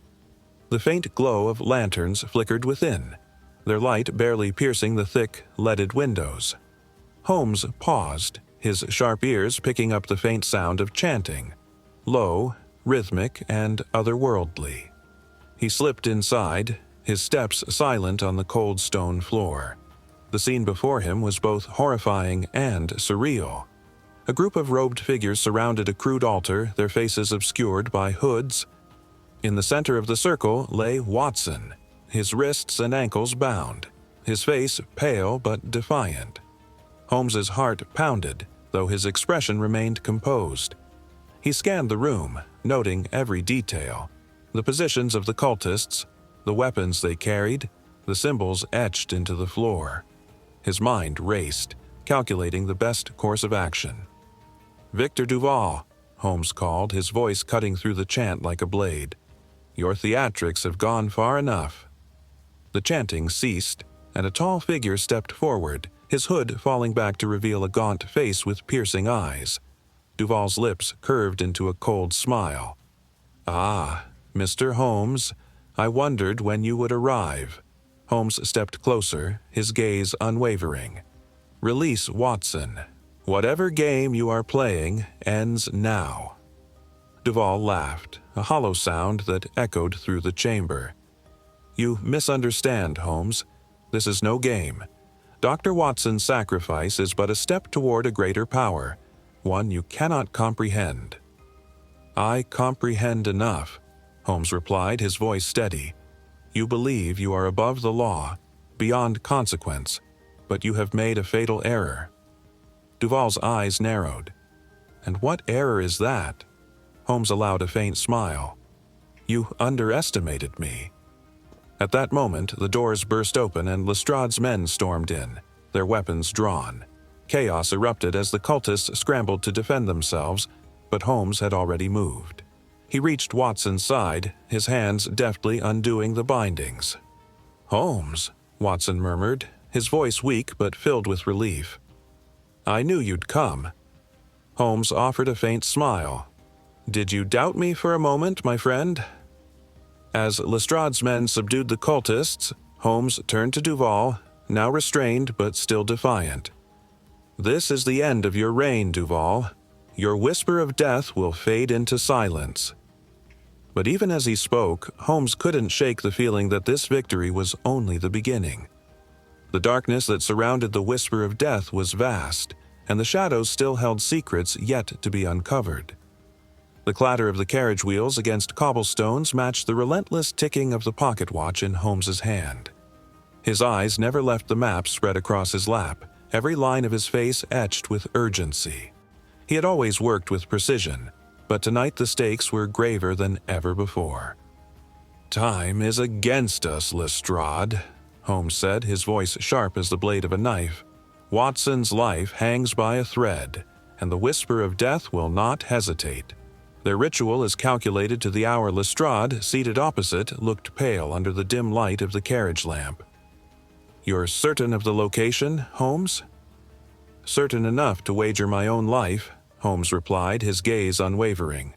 The faint glow of lanterns flickered within, their light barely piercing the thick, leaded windows. Holmes paused, his sharp ears picking up the faint sound of chanting, low, rhythmic, and otherworldly. He slipped inside, his steps silent on the cold stone floor. The scene before him was both horrifying and surreal. A group of robed figures surrounded a crude altar, their faces obscured by hoods. In the center of the circle lay Watson, his wrists and ankles bound, his face pale but defiant. Holmes's heart pounded, though his expression remained composed. He scanned the room, noting every detail, the positions of the cultists, the weapons they carried, the symbols etched into the floor. His mind raced, calculating the best course of action. "Victor Duval," Holmes called, his voice cutting through the chant like a blade. "Your theatrics have gone far enough." The chanting ceased, and a tall figure stepped forward, his hood falling back to reveal a gaunt face with piercing eyes. Duval's lips curved into a cold smile. "Ah, Mr. Holmes, I wondered when you would arrive." Holmes stepped closer, his gaze unwavering. "Release Watson. Whatever game you are playing ends now." Duval laughed, a hollow sound that echoed through the chamber. "You misunderstand, Holmes. This is no game. Dr. Watson's sacrifice is but a step toward a greater power, one you cannot comprehend." "I comprehend enough," Holmes replied, his voice steady. "You believe you are above the law, beyond consequence, but you have made a fatal error." Duval's eyes narrowed. "And what error is that?" Holmes allowed a faint smile. "You underestimated me." At that moment, the doors burst open and Lestrade's men stormed in, their weapons drawn. Chaos erupted as the cultists scrambled to defend themselves, but Holmes had already moved. He reached Watson's side, his hands deftly undoing the bindings. "Holmes," Watson murmured, his voice weak but filled with relief. "I knew you'd come." Holmes offered a faint smile. "Did you doubt me for a moment, my friend?" As Lestrade's men subdued the cultists, Holmes turned to Duval, now restrained but still defiant. "This is the end of your reign, Duval. Your whisper of death will fade into silence." But even as he spoke, Holmes couldn't shake the feeling that this victory was only the beginning. The darkness that surrounded the whisper of death was vast, and the shadows still held secrets yet to be uncovered. The clatter of the carriage wheels against cobblestones matched the relentless ticking of the pocket watch in Holmes's hand. His eyes never left the map spread across his lap, every line of his face etched with urgency. He had always worked with precision, but tonight the stakes were graver than ever before. "Time is against us, Lestrade," Holmes said, his voice sharp as the blade of a knife. "Watson's life hangs by a thread, and the whisper of death will not hesitate. Their ritual is calculated to the hour." Lestrade, seated opposite, looked pale under the dim light of the carriage lamp. "You're certain of the location, Holmes?" "Certain enough to wager my own life," Holmes replied, his gaze unwavering.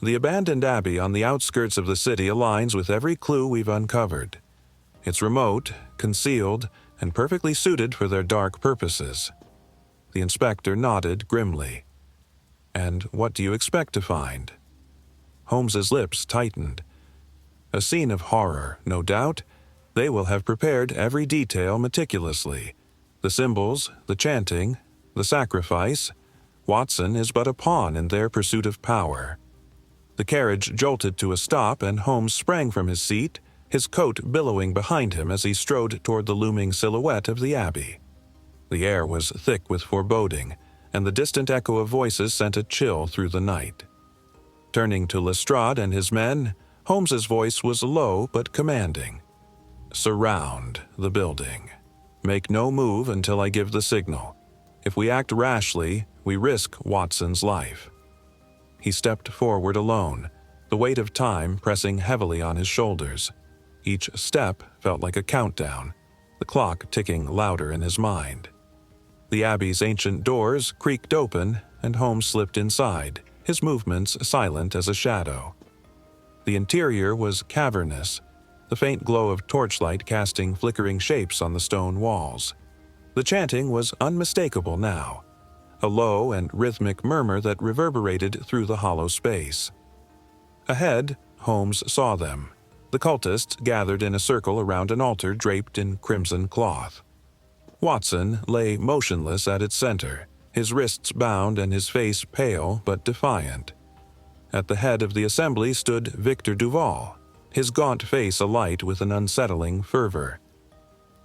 "The abandoned abbey on the outskirts of the city aligns with every clue we've uncovered. It's remote, concealed, and perfectly suited for their dark purposes." The inspector nodded grimly. "And what do you expect to find?" Holmes's lips tightened. "A scene of horror, no doubt. They will have prepared every detail meticulously. The symbols, the chanting, the sacrifice. Watson is but a pawn in their pursuit of power." The carriage jolted to a stop and Holmes sprang from his seat, his coat billowing behind him as he strode toward the looming silhouette of the abbey. The air was thick with foreboding, and the distant echo of voices sent a chill through the night. Turning to Lestrade and his men, Holmes's voice was low but commanding. "Surround the building. Make no move until I give the signal. If we act rashly, we risk Watson's life." He stepped forward alone, the weight of time pressing heavily on his shoulders. Each step felt like a countdown, the clock ticking louder in his mind. The abbey's ancient doors creaked open, and Holmes slipped inside, his movements silent as a shadow. The interior was cavernous, the faint glow of torchlight casting flickering shapes on the stone walls. The chanting was unmistakable now, a low and rhythmic murmur that reverberated through the hollow space. Ahead, Holmes saw them, the cultists gathered in a circle around an altar draped in crimson cloth. Watson lay motionless at its center, his wrists bound and his face pale but defiant. At the head of the assembly stood Victor Duval, his gaunt face alight with an unsettling fervor.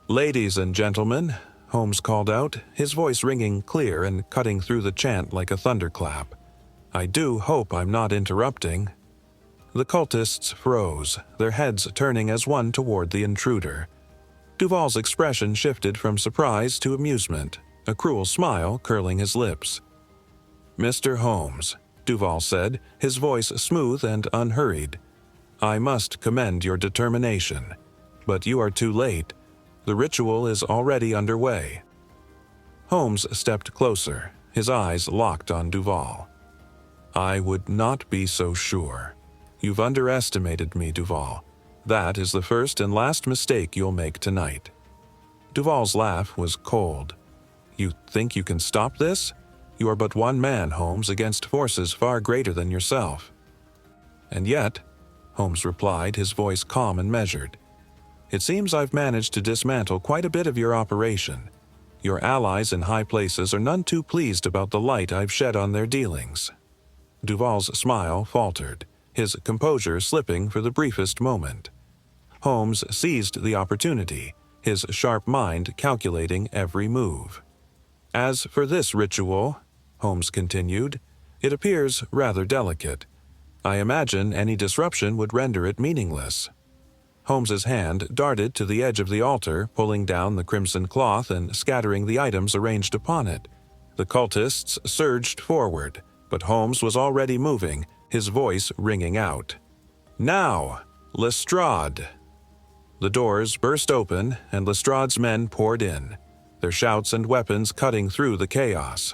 "Ladies and gentlemen," Holmes called out, his voice ringing clear and cutting through the chant like a thunderclap. "I do hope I'm not interrupting." The cultists froze, their heads turning as one toward the intruder. Duval's expression shifted from surprise to amusement, a cruel smile curling his lips. "Mr. Holmes," Duval said, his voice smooth and unhurried, "I must commend your determination. But you are too late. The ritual is already underway." Holmes stepped closer, his eyes locked on Duval. I would not be so sure. You've underestimated me, Duval. That is the first and last mistake you'll make tonight." Duval's laugh was cold. "You think you can stop this? You are but one man, Holmes, against forces far greater than yourself." "And yet," Holmes replied, his voice calm and measured, "it seems I've managed to dismantle quite a bit of your operation. Your allies in high places are none too pleased about the light I've shed on their dealings." Duval's smile faltered, his composure slipping for the briefest moment. Holmes seized the opportunity, his sharp mind calculating every move. "As for this ritual," Holmes continued, "it appears rather delicate. I imagine any disruption would render it meaningless." Holmes's hand darted to the edge of the altar, pulling down the crimson cloth and scattering the items arranged upon it. The cultists surged forward, but Holmes was already moving, his voice ringing out. "Now, Lestrade!" The doors burst open, and Lestrade's men poured in, their shouts and weapons cutting through the chaos.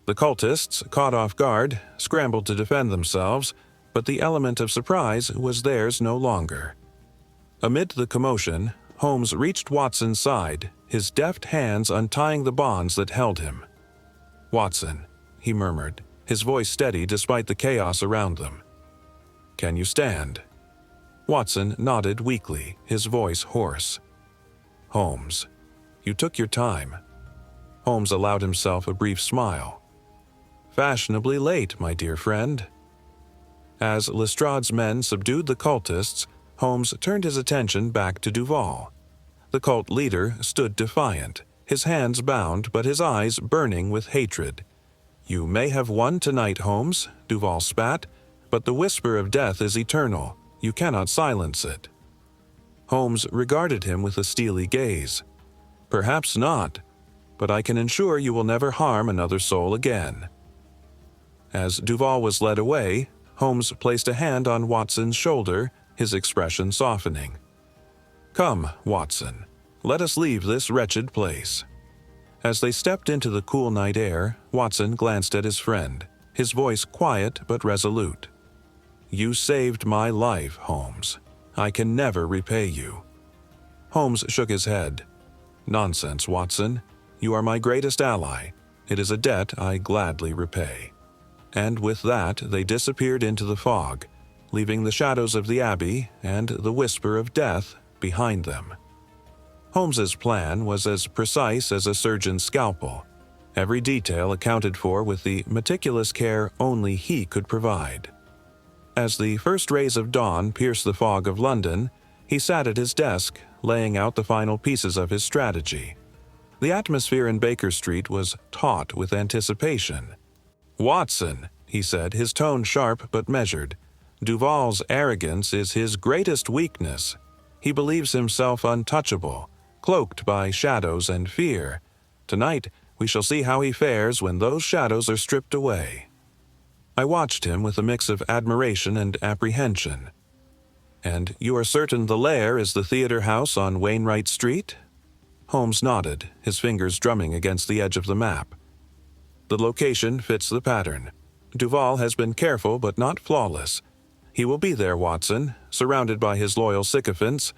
The cultists, caught off guard, scrambled to defend themselves, but the element of surprise was theirs no longer. Amid the commotion, Holmes reached Watson's side, his deft hands untying the bonds that held him. "Watson," he murmured, his voice steady despite the chaos around them. "Can you stand?" Watson nodded weakly, his voice hoarse. "Holmes, you took your time." Holmes allowed himself a brief smile. "Fashionably late, my dear friend." As Lestrade's men subdued the cultists, Holmes turned his attention back to Duval. The cult leader stood defiant, his hands bound but his eyes burning with hatred. "You may have won tonight, Holmes," Duval spat, "but the whisper of death is eternal. You cannot silence it." Holmes regarded him with a steely gaze. "Perhaps not, but I can ensure you will never harm another soul again." As Duval was led away, Holmes placed a hand on Watson's shoulder, his expression softening. "Come, Watson, let us leave this wretched place." As they stepped into the cool night air, Watson glanced at his friend, his voice quiet but resolute. "You saved my life, Holmes. I can never repay you." Holmes shook his head. "Nonsense, Watson. You are my greatest ally. It is a debt I gladly repay." And with that they disappeared into the fog, leaving the shadows of the Abbey and the whisper of death behind them. Holmes's plan was as precise as a surgeon's scalpel, every detail accounted for with the meticulous care only he could provide. As the first rays of dawn pierced the fog of London, he sat at his desk, laying out the final pieces of his strategy. The atmosphere in Baker Street was taut with anticipation. "Watson," he said, his tone sharp but measured, "Duval's arrogance is his greatest weakness. He believes himself untouchable, cloaked by shadows and fear. Tonight, we shall see how he fares when those shadows are stripped away." I watched him with a mix of admiration and apprehension. "And you are certain the lair is the theater house on Wainwright Street?" Holmes nodded, his fingers drumming against the edge of the map. "The location fits the pattern. Duval has been careful but not flawless. He will be there, Watson, surrounded by his loyal sycophants,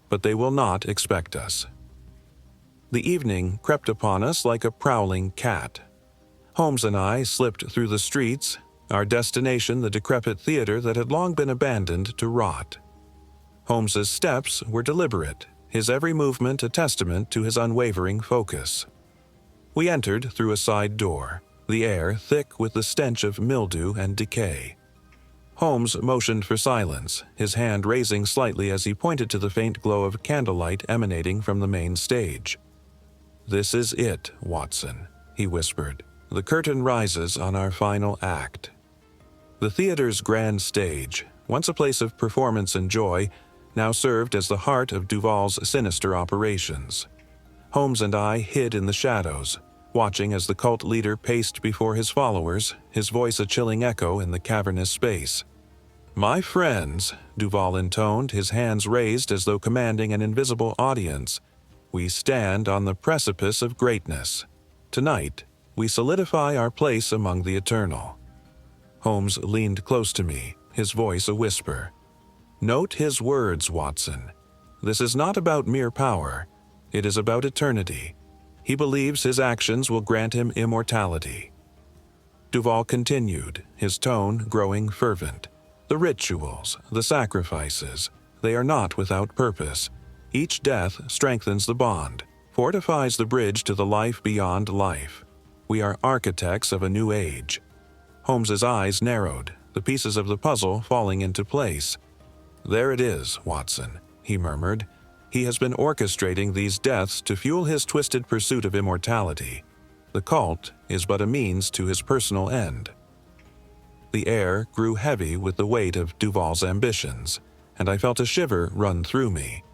but they will not expect us." The evening crept upon us like a prowling cat. Holmes and I slipped through the streets, our destination the decrepit theater that had long been abandoned to rot. Holmes's steps were deliberate, his every movement a testament to his unwavering focus. We entered through a side door, the air thick with the stench of mildew and decay. Holmes motioned for silence, his hand raising slightly as he pointed to the faint glow of candlelight emanating from the main stage. "This is it, Watson," he whispered. "The curtain rises on our final act." The theater's grand stage, once a place of performance and joy, now served as the heart of Duval's sinister operations. Holmes and I hid in the shadows, watching as the cult leader paced before his followers, his voice a chilling echo in the cavernous space. "My friends," Duval intoned, his hands raised as though commanding an invisible audience, "we stand on the precipice of greatness. Tonight, we solidify our place among the eternal." Holmes leaned close to me, his voice a whisper. "Note his words, Watson. This is not about mere power. It is about eternity. He believes his actions will grant him immortality." Duval continued, his tone growing fervent. "The rituals, the sacrifices, they are not without purpose. Each death strengthens the bond, fortifies the bridge to the life beyond life. We are architects of a new age." Holmes's eyes narrowed, the pieces of the puzzle falling into place. "There it is, Watson," he murmured. "He has been orchestrating these deaths to fuel his twisted pursuit of immortality. The cult is but a means to his personal end." The air grew heavy with the weight of Duval's ambitions, and I felt a shiver run through me.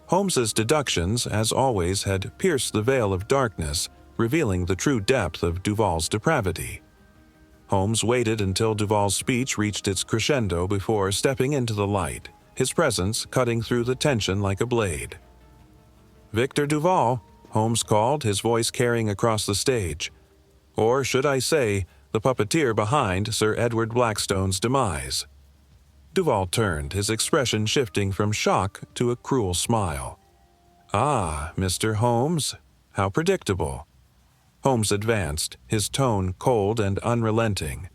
Holmes's deductions, as always, had pierced the veil of darkness, revealing the true depth of Duval's depravity. Holmes waited until Duval's speech reached its crescendo before stepping into the light, his presence cutting through the tension like a blade. "Victor Duval," Holmes called, his voice carrying across the stage. "Or should I say, the puppeteer behind Sir Edward Blackstone's demise." Duval turned, his expression shifting from shock to a cruel smile. "Ah, Mr. Holmes, how predictable." Holmes advanced, his tone cold and unrelenting.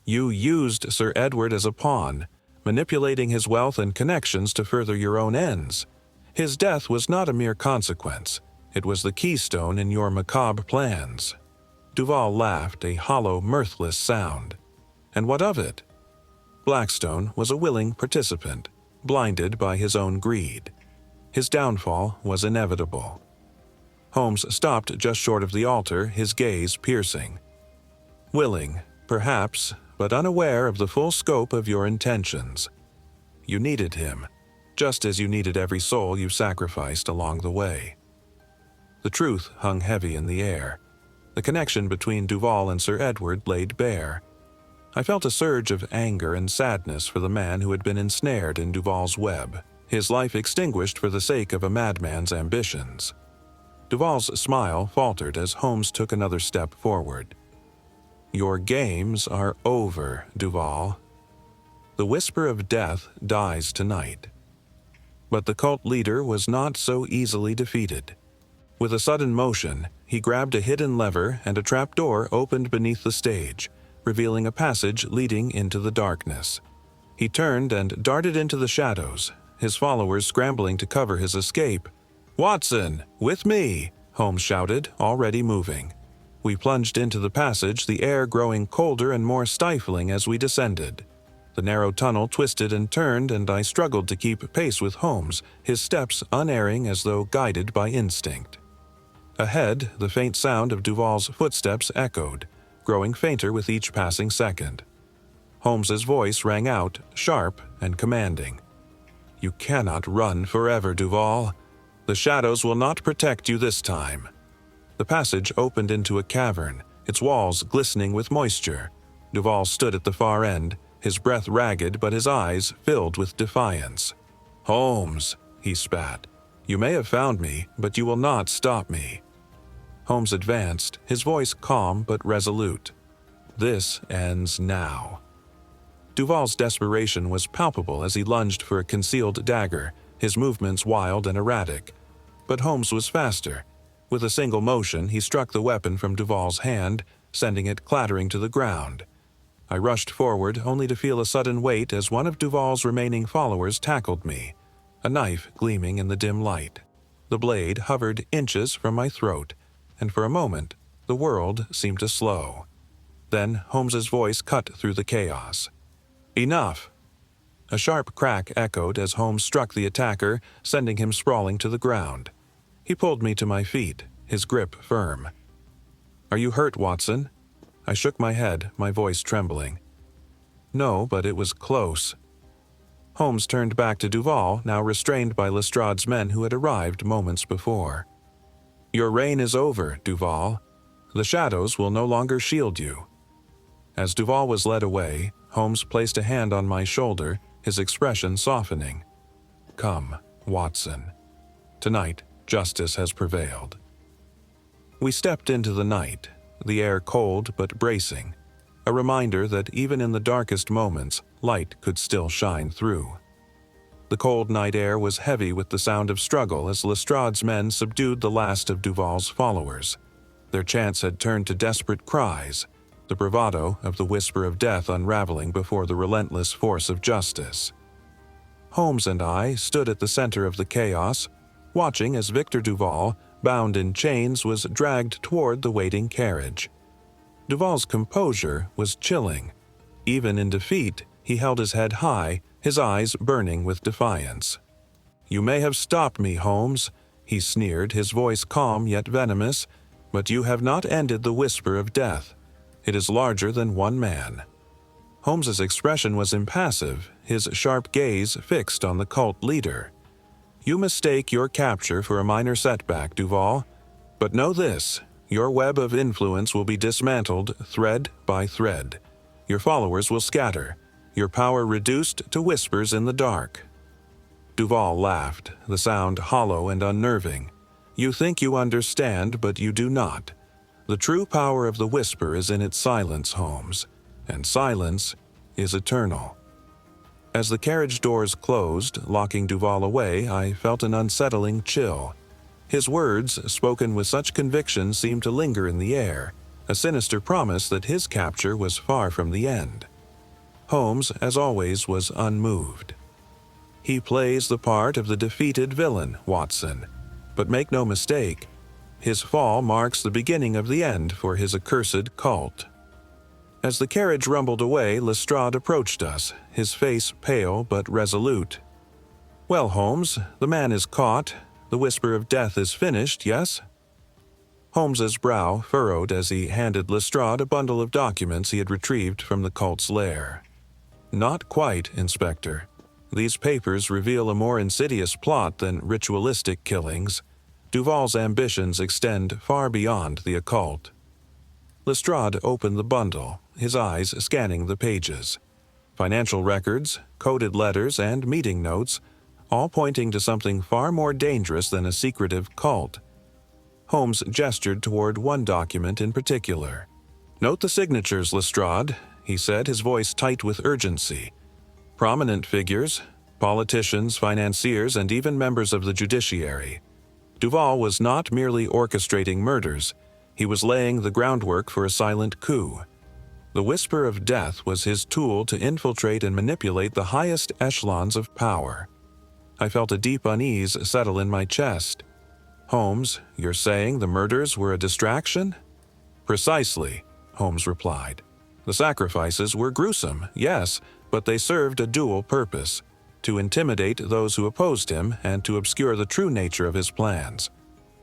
"You used Sir Edward as a pawn, manipulating his wealth and connections to further your own ends. His death was not a mere consequence. It was the keystone in your macabre plans." Duval laughed, a hollow, mirthless sound. "And what of it?" Blackstone was a willing participant, blinded by his own greed. His downfall was inevitable. Holmes stopped just short of the altar, his gaze piercing. "Willing, perhaps, but unaware of the full scope of your intentions. You needed him, just as you needed every soul you sacrificed along the way." The truth hung heavy in the air. The connection between Duval and Sir Edward laid bare. I felt a surge of anger and sadness for the man who had been ensnared in Duval's web, his life extinguished for the sake of a madman's ambitions. Duval's smile faltered as Holmes took another step forward. "Your games are over, Duval. The whisper of death dies tonight." But the cult leader was not so easily defeated. With a sudden motion, he grabbed a hidden lever and a trapdoor opened beneath the stage, revealing a passage leading into the darkness. He turned and darted into the shadows, his followers scrambling to cover his escape. "Watson, with me!" Holmes shouted, already moving. We plunged into the passage, the air growing colder and more stifling as we descended. The narrow tunnel twisted and turned, and I struggled to keep pace with Holmes, his steps unerring as though guided by instinct. Ahead, the faint sound of Duval's footsteps echoed, growing fainter with each passing second. Holmes's voice rang out, sharp and commanding. "You cannot run forever, Duval. The shadows will not protect you this time." The passage opened into a cavern, its walls glistening with moisture. Duval stood at the far end, his breath ragged but his eyes filled with defiance. "Holmes," he spat, "you may have found me, but you will not stop me." Holmes advanced, his voice calm but resolute. "This ends now." Duval's desperation was palpable as he lunged for a concealed dagger, his movements wild and erratic. But Holmes was faster. With a single motion, he struck the weapon from Duval's hand, sending it clattering to the ground. I rushed forward, only to feel a sudden weight as one of Duval's remaining followers tackled me, a knife gleaming in the dim light. The blade hovered inches from my throat, and for a moment, the world seemed to slow. Then Holmes's voice cut through the chaos. "Enough!" A sharp crack echoed as Holmes struck the attacker, sending him sprawling to the ground. He pulled me to my feet, his grip firm. "Are you hurt, Watson?" I shook my head, my voice trembling. "No, but it was close." Holmes turned back to Duval, now restrained by Lestrade's men who had arrived moments before. "Your reign is over, Duval. The shadows will no longer shield you." As Duval was led away, Holmes placed a hand on my shoulder, his expression softening. "Come, Watson. Tonight, justice has prevailed." We stepped into the night, the air cold but bracing. a reminder that even in the darkest moments, light could still shine through. The cold night air was heavy with the sound of struggle as Lestrade's men subdued the last of Duval's followers. Their chants had turned to desperate cries, the bravado of the whisper of death unraveling before the relentless force of justice. Holmes and I stood at the center of the chaos, watching as Victor Duval, bound in chains, was dragged toward the waiting carriage. Duval's composure was chilling. Even in defeat, he held his head high, his eyes burning with defiance. "You may have stopped me, Holmes," he sneered, his voice calm yet venomous, "but you have not ended the whisper of death. It is larger than one man." Holmes's expression was impassive, his sharp gaze fixed on the cult leader. "You mistake your capture for a minor setback, Duval. But know this, your web of influence will be dismantled thread by thread. Your followers will scatter, your power reduced to whispers in the dark." Duval laughed, the sound hollow and unnerving. "You think you understand, but you do not. The true power of the whisper is in its silence, Holmes, and silence is eternal." As the carriage doors closed, locking Duval away, I felt an unsettling chill. His words, spoken with such conviction, seemed to linger in the air, a sinister promise that his capture was far from the end. Holmes, as always, was unmoved. "He plays the part of the defeated villain, Watson. But make no mistake, his fall marks the beginning of the end for his accursed cult." As the carriage rumbled away, Lestrade approached us, his face pale but resolute. "Well, Holmes, the man is caught. The whisper of death is finished, yes?" Holmes's brow furrowed as he handed Lestrade a bundle of documents he had retrieved from the cult's lair. "Not quite, Inspector. These papers reveal a more insidious plot than ritualistic killings. Duval's ambitions extend far beyond the occult." Lestrade opened the bundle, his eyes scanning the pages. Financial records, coded letters, and meeting notes, all pointing to something far more dangerous than a secretive cult. Holmes gestured toward one document in particular. "Note the signatures, Lestrade," he said, his voice tight with urgency. "Prominent figures, politicians, financiers, and even members of the judiciary. Duval was not merely orchestrating murders. He was laying the groundwork for a silent coup. The whisper of death was his tool to infiltrate and manipulate the highest echelons of power." I felt a deep unease settle in my chest. "Holmes, you're saying the murders were a distraction?" "Precisely," Holmes replied. "The sacrifices were gruesome, yes, but they served a dual purpose: to intimidate those who opposed him and to obscure the true nature of his plans.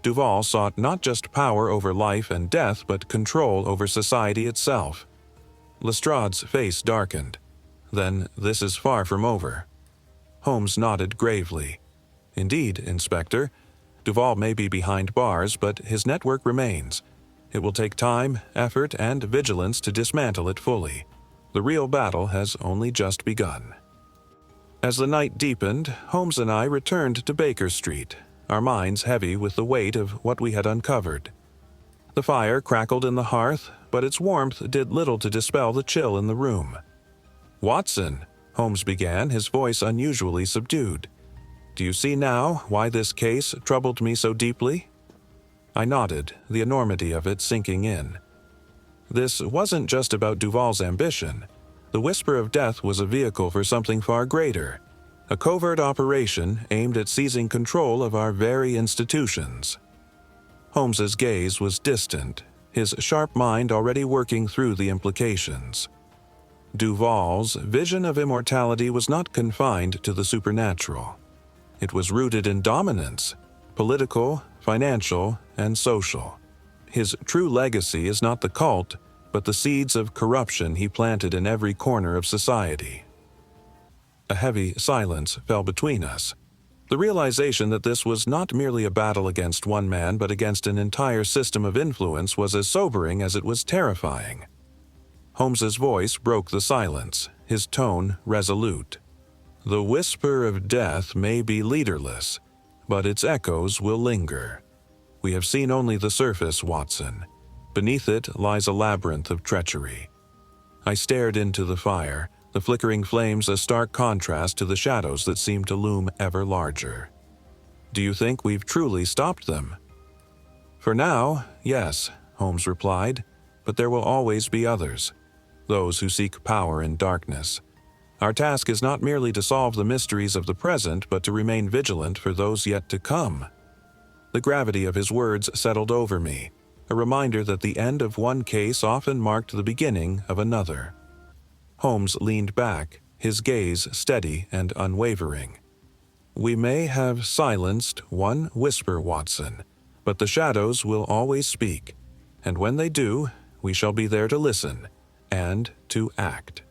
Duval sought not just power over life and death, but control over society itself." Lestrade's face darkened. "Then this is far from over." Holmes nodded gravely. "Indeed, Inspector. Duval may be behind bars, but his network remains. It will take time, effort, and vigilance to dismantle it fully. The real battle has only just begun." As the night deepened, Holmes and I returned to Baker Street, our minds heavy with the weight of what we had uncovered. The fire crackled in the hearth, but its warmth did little to dispel the chill in the room. "Watson," Holmes began, his voice unusually subdued, "do you see now why this case troubled me so deeply?" I nodded, the enormity of it sinking in. This wasn't just about Duval's ambition. The whisper of death was a vehicle for something far greater, a covert operation aimed at seizing control of our very institutions. Holmes's gaze was distant, his sharp mind already working through the implications. Duval's vision of immortality was not confined to the supernatural. It was rooted in dominance, political, financial, and social. His true legacy is not the cult, but the seeds of corruption he planted in every corner of society. A heavy silence fell between us. The realization that this was not merely a battle against one man but against an entire system of influence was as sobering as it was terrifying. Holmes's voice broke the silence, his tone resolute. "The whisper of death may be leaderless, but its echoes will linger. We have seen only the surface, Watson. Beneath it lies a labyrinth of treachery." I stared into the fire, the flickering flames a stark contrast to the shadows that seemed to loom ever larger. "Do you think we've truly stopped them?" "For now, yes," Holmes replied, "but there will always be others, those who seek power in darkness. Our task is not merely to solve the mysteries of the present, but to remain vigilant for those yet to come." The gravity of his words settled over me, a reminder that the end of one case often marked the beginning of another. Holmes leaned back, his gaze steady and unwavering. "We may have silenced one whisper, Watson, but the shadows will always speak, and when they do, we shall be there to listen and to act."